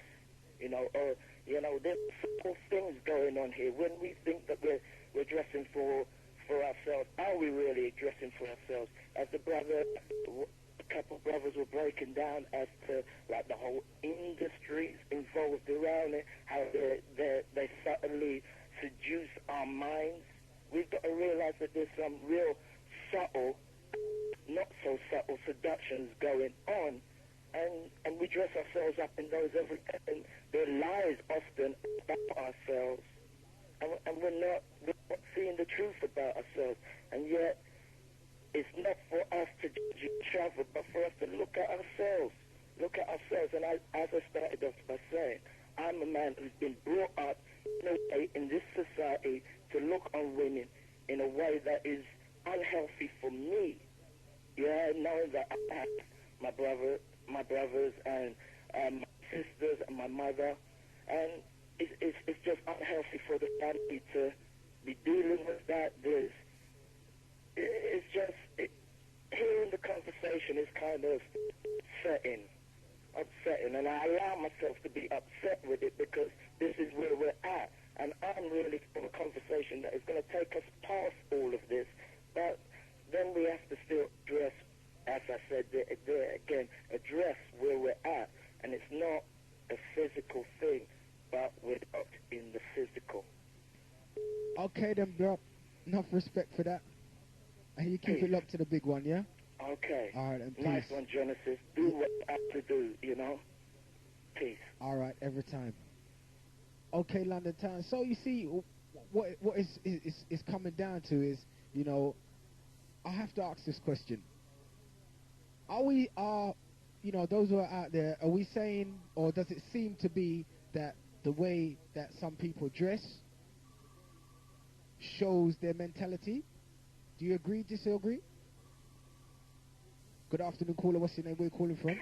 There's simple things going on here. When we think that we're dressing for ourselves, are we really dressing for ourselves? As a couple of brothers were breaking down as to like the whole industries involved around it, how they subtly seduce our minds. We've got to realize that there's some real subtle, not so subtle seductions going on slapping those every day. There are lies often about ourselves, and we're not seeing the truth about ourselves. And yet, it's not for us to judge each other, but for us to look at ourselves. Look at ourselves. And as I started off by saying, I'm a man who's been brought up in a way in this society to look on women in a way that is unhealthy for me. Yeah, knowing that I have my brothers and my sisters and my mother, and it's just unhealthy for the family to be dealing with that. Hearing the conversation is kind of upsetting, and I allow myself to be upset with it because this is where we're at, and I'm really for a conversation that is going to take us past all of this, but then we have to still address, as I said there again, address where we're at, and it's not a physical thing, but we're up in the physical. Okay then, bro. Enough respect for that. And you keep it locked to the big one, yeah? Okay. All right, and peace. Nice one, Genesis. Do what you have to do, you know? Peace. All right, every time. Okay, London Town. So you see, what is coming down to is, you know, I have to ask this question. You know, those who are out there, are we saying, or does it seem to be that the way that some people dress shows their mentality? Do you agree, disagree? Good afternoon, caller. What's your name? Where are you calling from?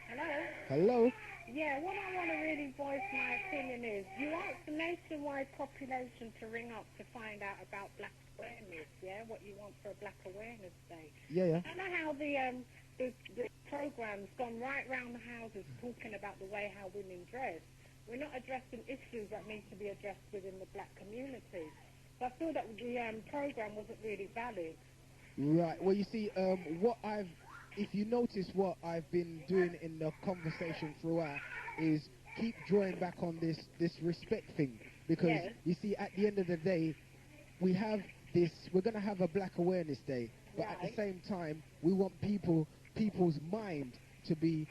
Hello? Hello? Yeah, what I want to really voice my opinion is, you ask the nationwide population to ring up to find out about black awareness, yeah? What you want for a Black Awareness Day. Yeah. I don't know how the program's gone right round the houses talking about the way how women dress. We're not addressing issues that need to be addressed within the black community. So I feel that the program wasn't really valid. Right. Well, you see, if you notice what I've been doing in the conversation throughout is keep drawing back on this respect thing. Because, you see, at the end of the day, we're going to have a Black Awareness Day. But at the same time, we want people's mind to be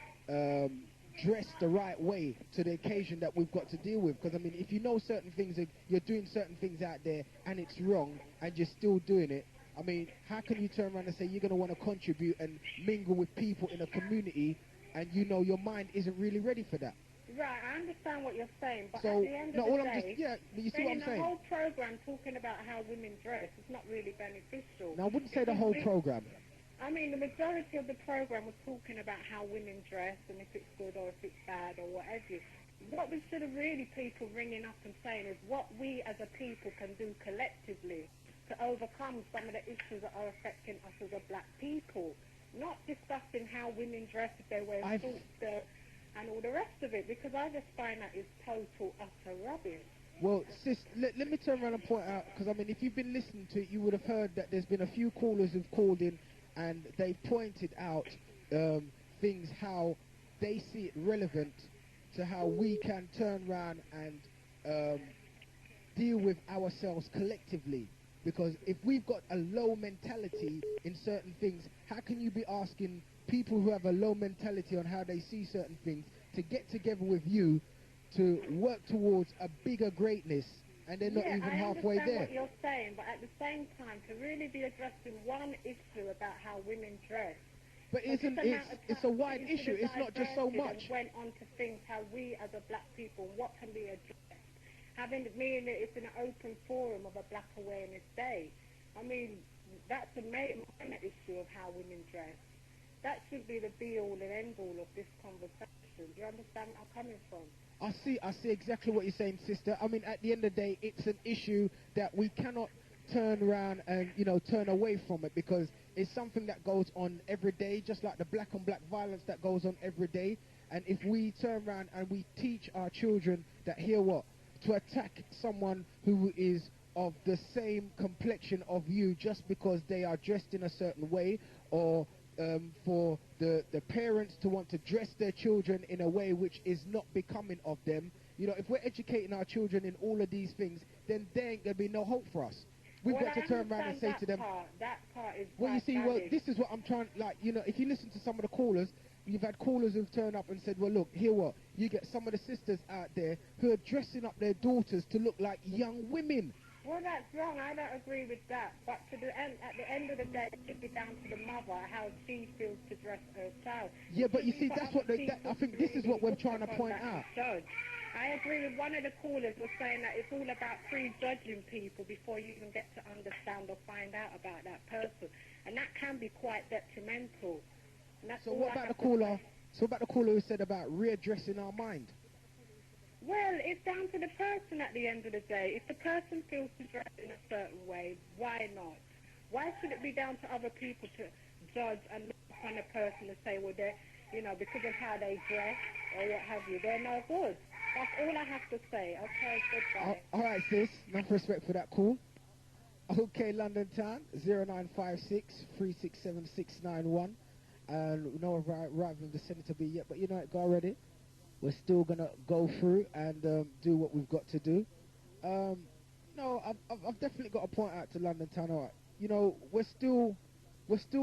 dressed the right way to the occasion that we've got to deal with. Because, I mean, if you know certain things, you're doing certain things out there and it's wrong and you're still doing it, I mean, how can you turn around and say you're going to want to contribute and mingle with people in a community and you know your mind isn't really ready for that? Right, I understand what you're saying, but So, at the end of the day, but you see what I'm saying? the whole program talking about how women dress is not really beneficial. No, I wouldn't say the whole program. I mean, the majority of the program was talking about how women dress and if it's good or if it's bad or what have you. What we should have really people ringing up and saying is what we as a people can do collectively to overcome some of the issues that are affecting us as a black people. Not discussing how women dress, if they wear suits and all the rest of it, because I just find that is total, utter rubbish. Well, sis, let me turn around and point out, because, I mean, if you've been listening to it, you would have heard that there's been a few callers who've called in and they pointed out things, how they see it relevant to how we can turn around and deal with ourselves collectively. Because if we've got a low mentality in certain things, how can you be asking people who have a low mentality on how they see certain things to get together with you to work towards a bigger greatness, and they're not even halfway there? I understand what you're saying, but at the same time, to really be addressing one issue about how women dress. But it's a wide issue. It's not just so much. Went on to things how we as a black people, what can be addressed. Having it's an open forum of a Black Awareness Day. I mean, that's a minor issue of how women dress. That should be the be-all and end-all of this conversation. Do you understand where I'm coming from? I see exactly what you're saying, sister. I mean, at the end of the day, it's an issue that we cannot turn around and, turn away from it, because it's something that goes on every day, just like the black on black violence that goes on every day. And if we turn around and we teach our children that, to attack someone who is of the same complexion of you just because they are dressed in a certain way, or for the parents to want to dress their children in a way which is not becoming of them. If we're educating our children in all of these things, then there ain't going to be no hope for us. We've got to turn around and say to them, that part is this is what I'm trying, if you listen to some of the callers, you've had callers who've turned up and said, well, look, here what? You get some of the sisters out there who are dressing up their daughters to look like young women. Well, that's wrong. I don't agree with that. But at the end of the day, it should be down to the mother how she feels to dress her child. Yeah, but you see, that's what I think this is what we're trying to point out. Judge. I agree with one of the callers was saying that it's all about prejudging people before you even get to understand or find out about that person. And that can be quite detrimental. And that's So all what I about have the to caller? say. So what about the caller who said about readdressing our mind? Well, it's down to the person at the end of the day. If the person feels to dress in a certain way, why not? Why should it be down to other people to judge and look upon a person and say, well, they're, you know, because of how they dress or what have you, they're no good. That's all I have to say. Okay, goodbye. All right, sis. Enough respect for that call. Okay, London Town, 0956 367 691. And no arrival of the Senator B yet, but you know it, go already. We're still going to go through and do what we've got to do. No, I've definitely got to point out to London Town, all right, you know, we're still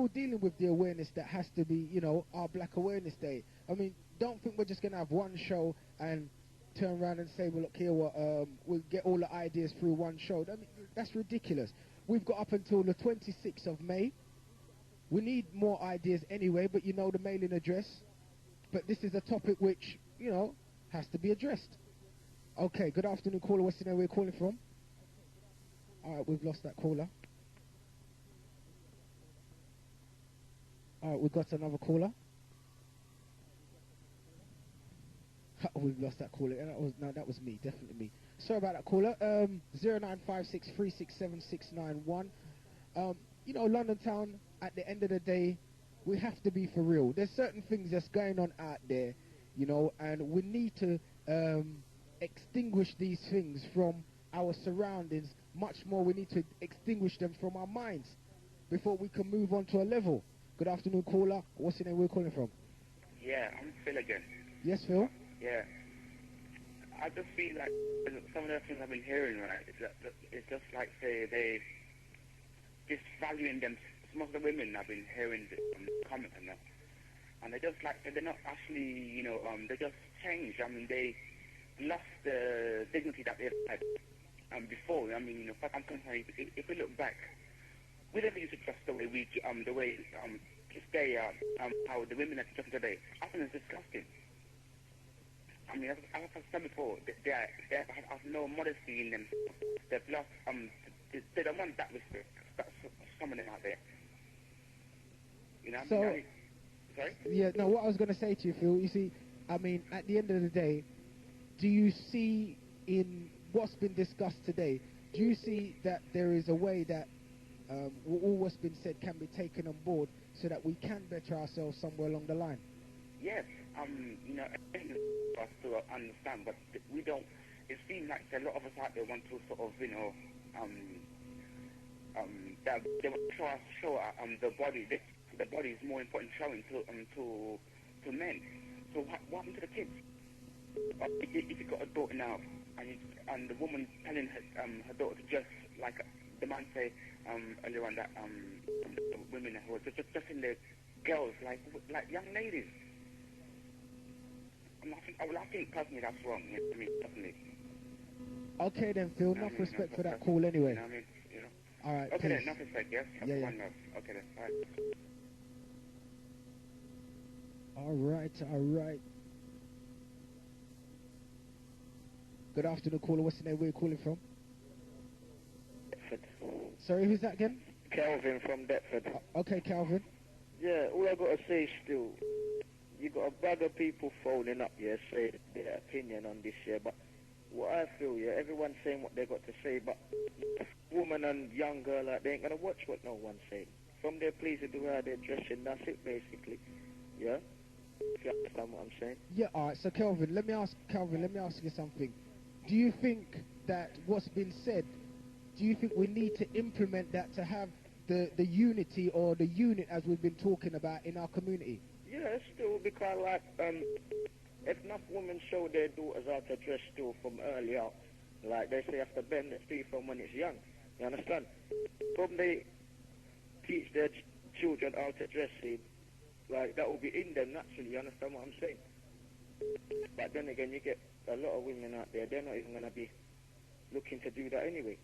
dealing with the awareness that has to be, you know, our Black Awareness Day. I mean, don't think we're just going to have one show and turn around and say, well, look here, we'll get all the ideas through one show. I mean, that's ridiculous. We've got up until the 26th of May. We need more ideas anyway, but you know the mailing address. But this is a topic which, you know, has to be addressed. Okay, good afternoon, caller. What's the name we're calling from? All right, we've lost that caller. All right, we've got another caller. We've lost that caller. That was me, definitely me. Sorry about that caller. 0956 367 691. You know, London Town, at the end of the day, we have to be for real. There's certain things that's going on out there, you know, and we need to extinguish these things from our surroundings. Much more, we need to extinguish them from our minds before we can move on to a level. Good afternoon, caller. What's your name? Where are you calling from? Yeah, I'm Phil again. Yes, Phil? Yeah. I just feel like some of the things I've been hearing, right, it's just like, say, they just valuing them. Some of the women I've been hearing comment on that. And they just like, they're not actually, you know, they just changed. I mean, they lost the dignity that they had before. I mean, you know, I'm concerned, if we look back, we never used to trust the way today, how the women are dressing today. I think it's disgusting. I mean, as I've said before, they have no modesty in them. They've lost, they don't want that respect. That's some of them out there. You know, So, I mean, sorry? yeah, no, what I was going to say to you, Phil, you see, I mean, at the end of the day, do you see in what's been discussed today, do you see that there is a way that all what's been said can be taken on board so that we can better ourselves somewhere along the line? Yes, you know, for us to understand, but we don't. It seems like a lot of us out there want to sort of, you know, that they want to show the body. The body is more important showing to men. So what happened to the kids? If you got a daughter now, and the woman telling her daughter to dress like the man say earlier on that the women who are just dressing their girls like young ladies. I think personally that's wrong. You know what I mean, definitely. Okay then, Phil, enough respect for that call anyway. You know what I mean? You know. All right, okay peace. then, enough respect, yes? Yeah. Okay then, bye. All right. Good afternoon, caller. What's the name? Where are you calling from? Deptford. Sorry, who's that again? Calvin from Deptford. Okay, Calvin. Yeah, all I got to say is still, you got a bag of people phoning up, yeah, saying their opinion on this, yeah, but what I feel, yeah, everyone's saying what they got to say, but woman and young girl, like, they ain't going to watch what no one's saying. From their pleasing to how they're dressing, that's it, basically, yeah? If you understand what I'm saying. Yeah, all right. So, Calvin, let me ask you something. Do you think that what's been said, do you think we need to implement that to have the unity or the unit as we've been talking about in our community? Yeah, still, because, like, if enough women show their daughters how to dress still from early out, like they say, have to bend the tree from when it's young, you understand? From they teach their children how to dress, see, like that will be in them naturally. You understand what I'm saying? But then again, you get a lot of women out there. They're not even gonna be looking to do that anyway.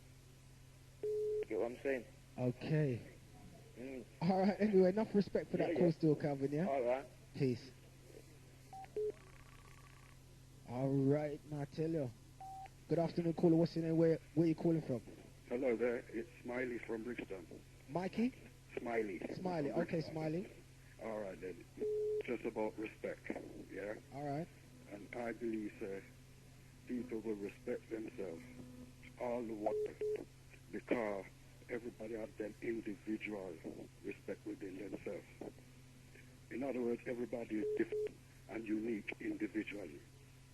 You get what I'm saying? Okay. Mm. All right. Anyway, enough respect for that Yeah, call, yeah. still, Calvin. Yeah. All right. Peace. All right, now I tell you. Good afternoon, caller. What's your name? Where you calling from? Hello there, it's Smiley from Brixton. Mikey? Smiley. Smiley. From Okay, Brixton. Smiley. All right then. Just about respect, yeah? All right. And I believe people will respect themselves all the while because everybody has them individual respect within themselves. In other words, everybody is different and unique individually.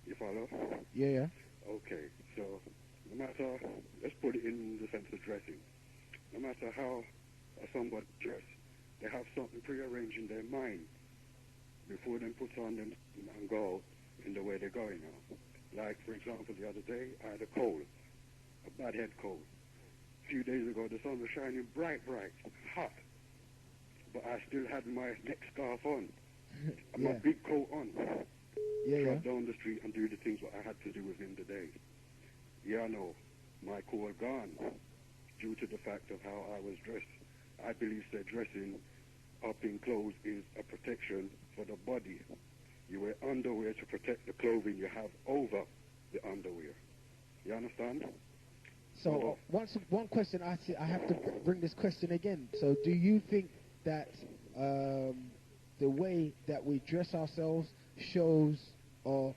You follow? Yeah. Okay, so no matter, let's put it in the sense of dressing. No matter how somebody dress, they have something prearranged in their mind before they put on them and go in the way they're going now. Like, for example, the other day, I had a cold, a bad head cold. A few days ago, the sun was shining bright, hot. But I still had my neck scarf on, and my big coat on. Drive down the street and do the things what I had to do within the day. Yeah, I know, my cold gone due to the fact of how I was dressed. I believe that dressing up in clothes is a protection for the body. You wear underwear to protect the clothing you have over the underwear. You understand? So one question, I have to bring this question again. So do you think that the way that we dress ourselves shows how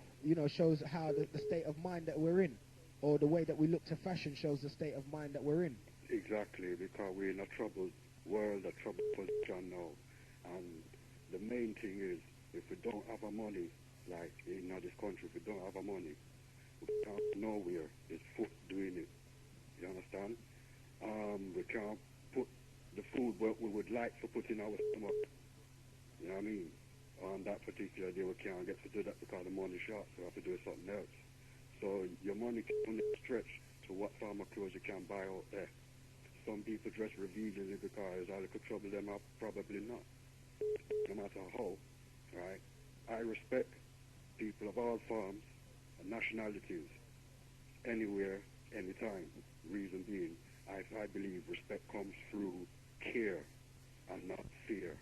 the state of mind that we're in, or the way that we look to fashion shows the state of mind that we're in? Exactly, because we're in a troubled world, a troubled position now. And the main thing is, if we don't have our money, like in this country, if we don't have our money, we can't nowhere. It's food doing it. You understand? We can't put the food what we would like to put in our stomach. You know what I mean? On that particular day, we can't get to do that because the money's short, so we have to do something else. So your money can only stretch to what form of clothes you can buy out there. Some people dress revealingly because I could trouble them up, probably not. No matter how, right? I respect people of all forms and nationalities, anywhere, anytime. Reason being, I believe respect comes through care and not fear.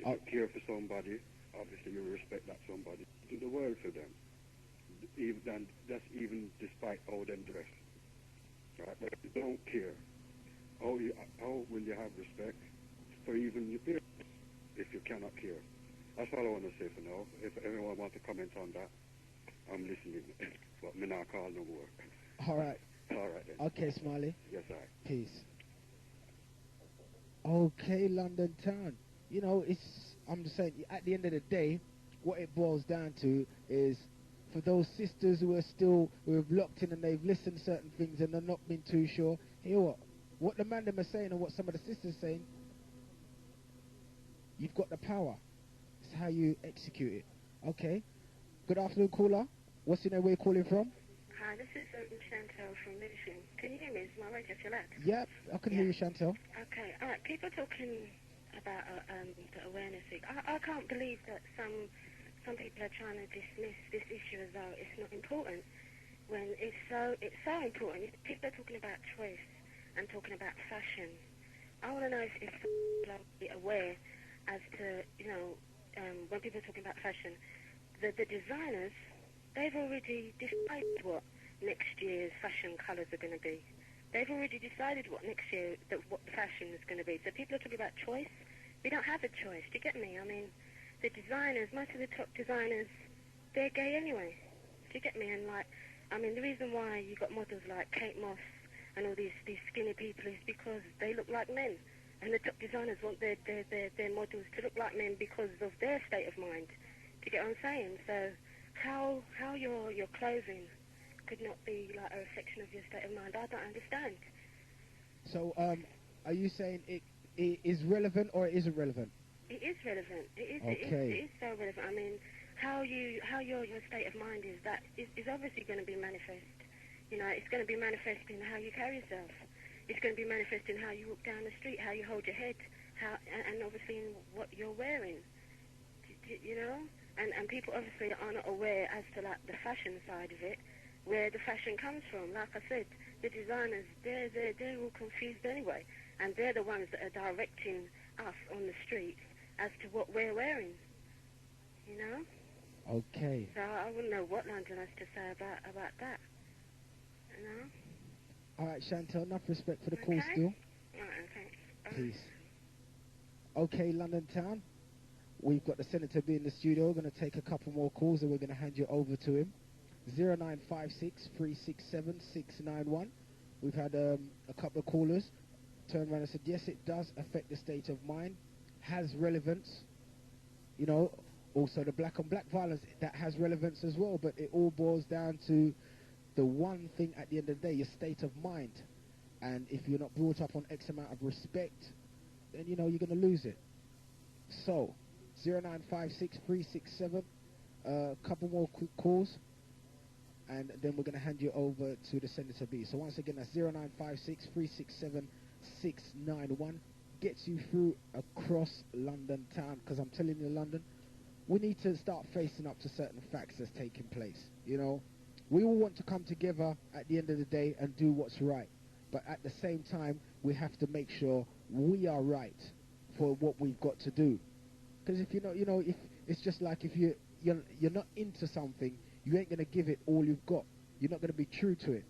If you care for somebody, obviously you respect that somebody. Do the world for them. That's even despite how them dress. Right? But if you don't care, how will you have respect for even your parents if you cannot care? That's all I want to say for now. If anyone wants to comment on that, I'm listening. But me not call no more. All right. All right then. Okay, Smiley. Yes, I. Peace. Okay, London town. You know, I'm just saying, at the end of the day, what it boils down to is, for those sisters who have locked in and they've listened to certain things and they're not been too sure, hear what the man them are saying and what some of the sisters are saying, you've got the power. It's how you execute it. Okay. Good afternoon, caller. What's your name? Where you calling from? Hi, this is Chantel from Michigan. Can you hear me? Is my radio still out? Yep, I can hear you, Chantel. Okay, all right. People talking about the awareness week. I can't believe that some people are trying to dismiss this issue as though it's not important, when it's so important. People are talking about choice and talking about fashion. I want to know if people are aware as to, when people are talking about fashion, the designers, they've already decided what next year's fashion colours are going to be. They've already decided what next year, what the fashion is going to be. So people are talking about choice. We don't have a choice. Do you get me? I mean, the designers, most of the top designers, they're gay anyway. Do you get me? And the reason why you got models like Kate Moss and all these skinny people is because they look like men. And the top designers want their models to look like men because of their state of mind. Do you get what I'm saying? So how your clothing could not be like a reflection of your state of mind, I don't understand. So, are you saying it is relevant or it isn't relevant? It is relevant. It is so relevant. I mean, how your state of mind is, that is obviously going to be manifest. It's going to be manifest in how you carry yourself. It's going to be manifest in how you walk down the street, how you hold your head, how, and obviously in what you're wearing, you know, and people obviously are not aware as to like the fashion side of it, where the fashion comes from. Like I said, the designers, they're all confused anyway, and they're the ones that are directing us on the streets as to what we're wearing, you know. Okay. So I wouldn't know what London has to say about that, you know. All right, Chantel, enough respect for the call Okay. still. All right, thanks. Peace. Okay, London Town. We've got the Senator B in the studio. We're going to take a couple more calls and we're going to hand you over to him. 0956 367 691. We've had a couple of callers turn around and said, yes, it does affect the state of mind, has relevance. You know, also the black on black violence, that has relevance as well, but it all boils down to the one thing at the end of the day, your state of mind. And if you're not brought up on X amount of respect, then, you know, you're going to lose it. So, 0956 367, a couple more quick calls, and then we're going to hand you over to the Senator B. So once again, that's 0956 367 691. Gets you through across London town, because I'm telling you, London, we need to start facing up to certain facts that's taking place. You know, we all want to come together at the end of the day and do what's right, but at the same time, we have to make sure we are right for what we've got to do. Because if you're not, you know, if it's just like if you're not into something, you ain't gonna give it all you've got. You're not gonna be true to it.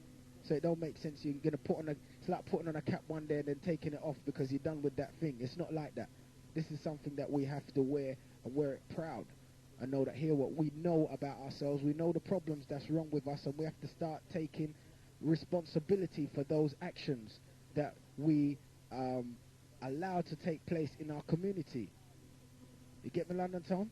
So it don't make sense. You're gonna put on it's like putting on a cap one day and then taking it off because you're done with that thing. It's not like that. This is something that we have to wear and wear it proud. And know that here what we know about ourselves, we know the problems that's wrong with us, and we have to start taking responsibility for those actions that we allow to take place in our community. You get me, London Town?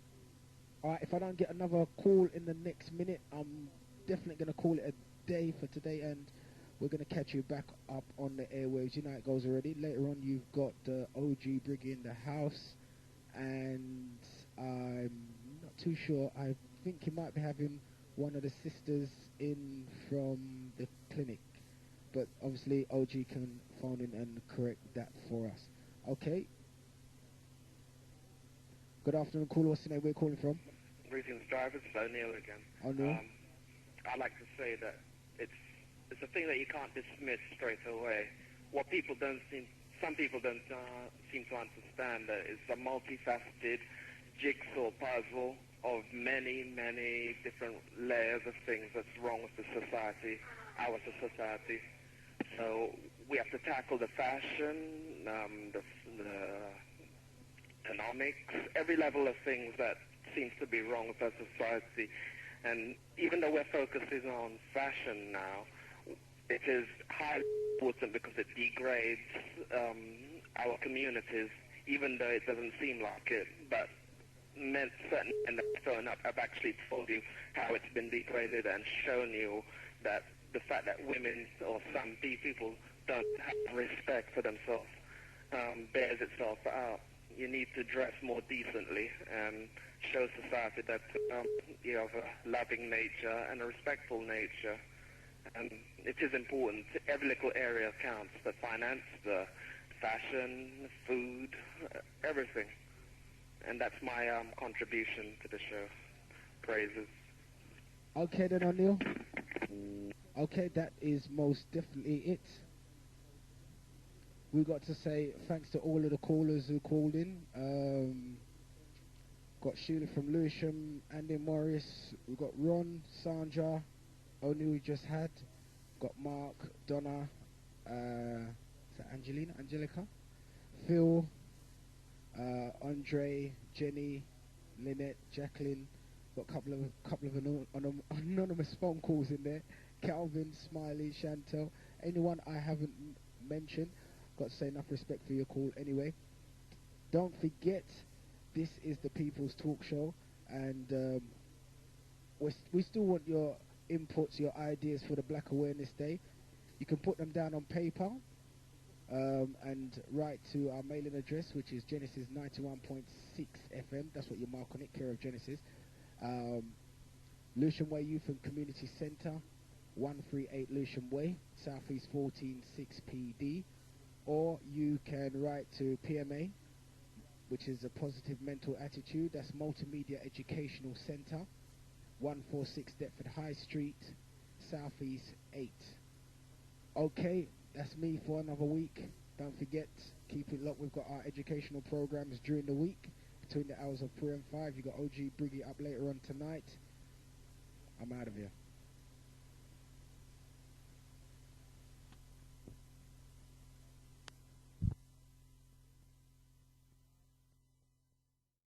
Alright, if I don't get another call in the next minute, I'm definitely going to call it a day for today, and we're going to catch you back up on the airwaves. You know how it goes already. Later on, you've got OG Briggy in the house, and I'm not too sure. I think he might be having one of the sisters in from the clinic, but obviously OG can phone in and correct that for us. Okay. Good afternoon, caller. What's the name we're calling from? Greetings, drivers. It's O'Neill again. O'Neill. I'd like to say that it's a thing that you can't dismiss straight away. What some people don't seem to understand that it's a multifaceted jigsaw puzzle of many, many different layers of things that's wrong with the society, our society. So we have to tackle the fashion, the economics, every level of things that seems to be wrong with our society. And even though we're focusing on fashion now, it is highly important because it degrades our communities, even though it doesn't seem like it. But certain men that have shown up have actually told you how it's been degraded and shown you that the fact that women or some people don't have respect for themselves bears itself out. You need to dress more decently and show society that you have a loving nature and a respectful nature. And it is important. Every little area counts. The finance, the fashion, food, everything. And that's my contribution to the show. Praises. Okay then, O'Neill. Okay, that is most definitely it. We got to say thanks to all of the callers who called in. Got Sheila from Lewisham, Andy Morris. We've got Ron, Sandra, O'Neill we just had. Got Mark, Donna, is that Angelica? Phil, Andre, Jenny, Lynette, Jacqueline. Got a couple of anonymous phone calls in there. Calvin, Smiley, Chantel. Anyone I haven't mentioned. Got to say enough respect for your call anyway. Don't forget, this is the People's Talk Show, and we still want your inputs, your ideas for the Black Awareness Day. You can put them down on PayPal and write to our mailing address, which is Genesis 91.6 FM. That's what you mark on it, care of Genesis. Lewisham Way Youth and Community Centre, 138 Lewisham Way, Southeast 146 PD. Or you can write to PMA, which is a positive mental attitude. That's Multimedia Educational Centre, 146 Deptford High Street, Southeast 8. Okay, that's me for another week. Don't forget, keep it locked. We've got our educational programs during the week between the hours of 3 and 5. You got OG Briggy up later on tonight. I'm out of here.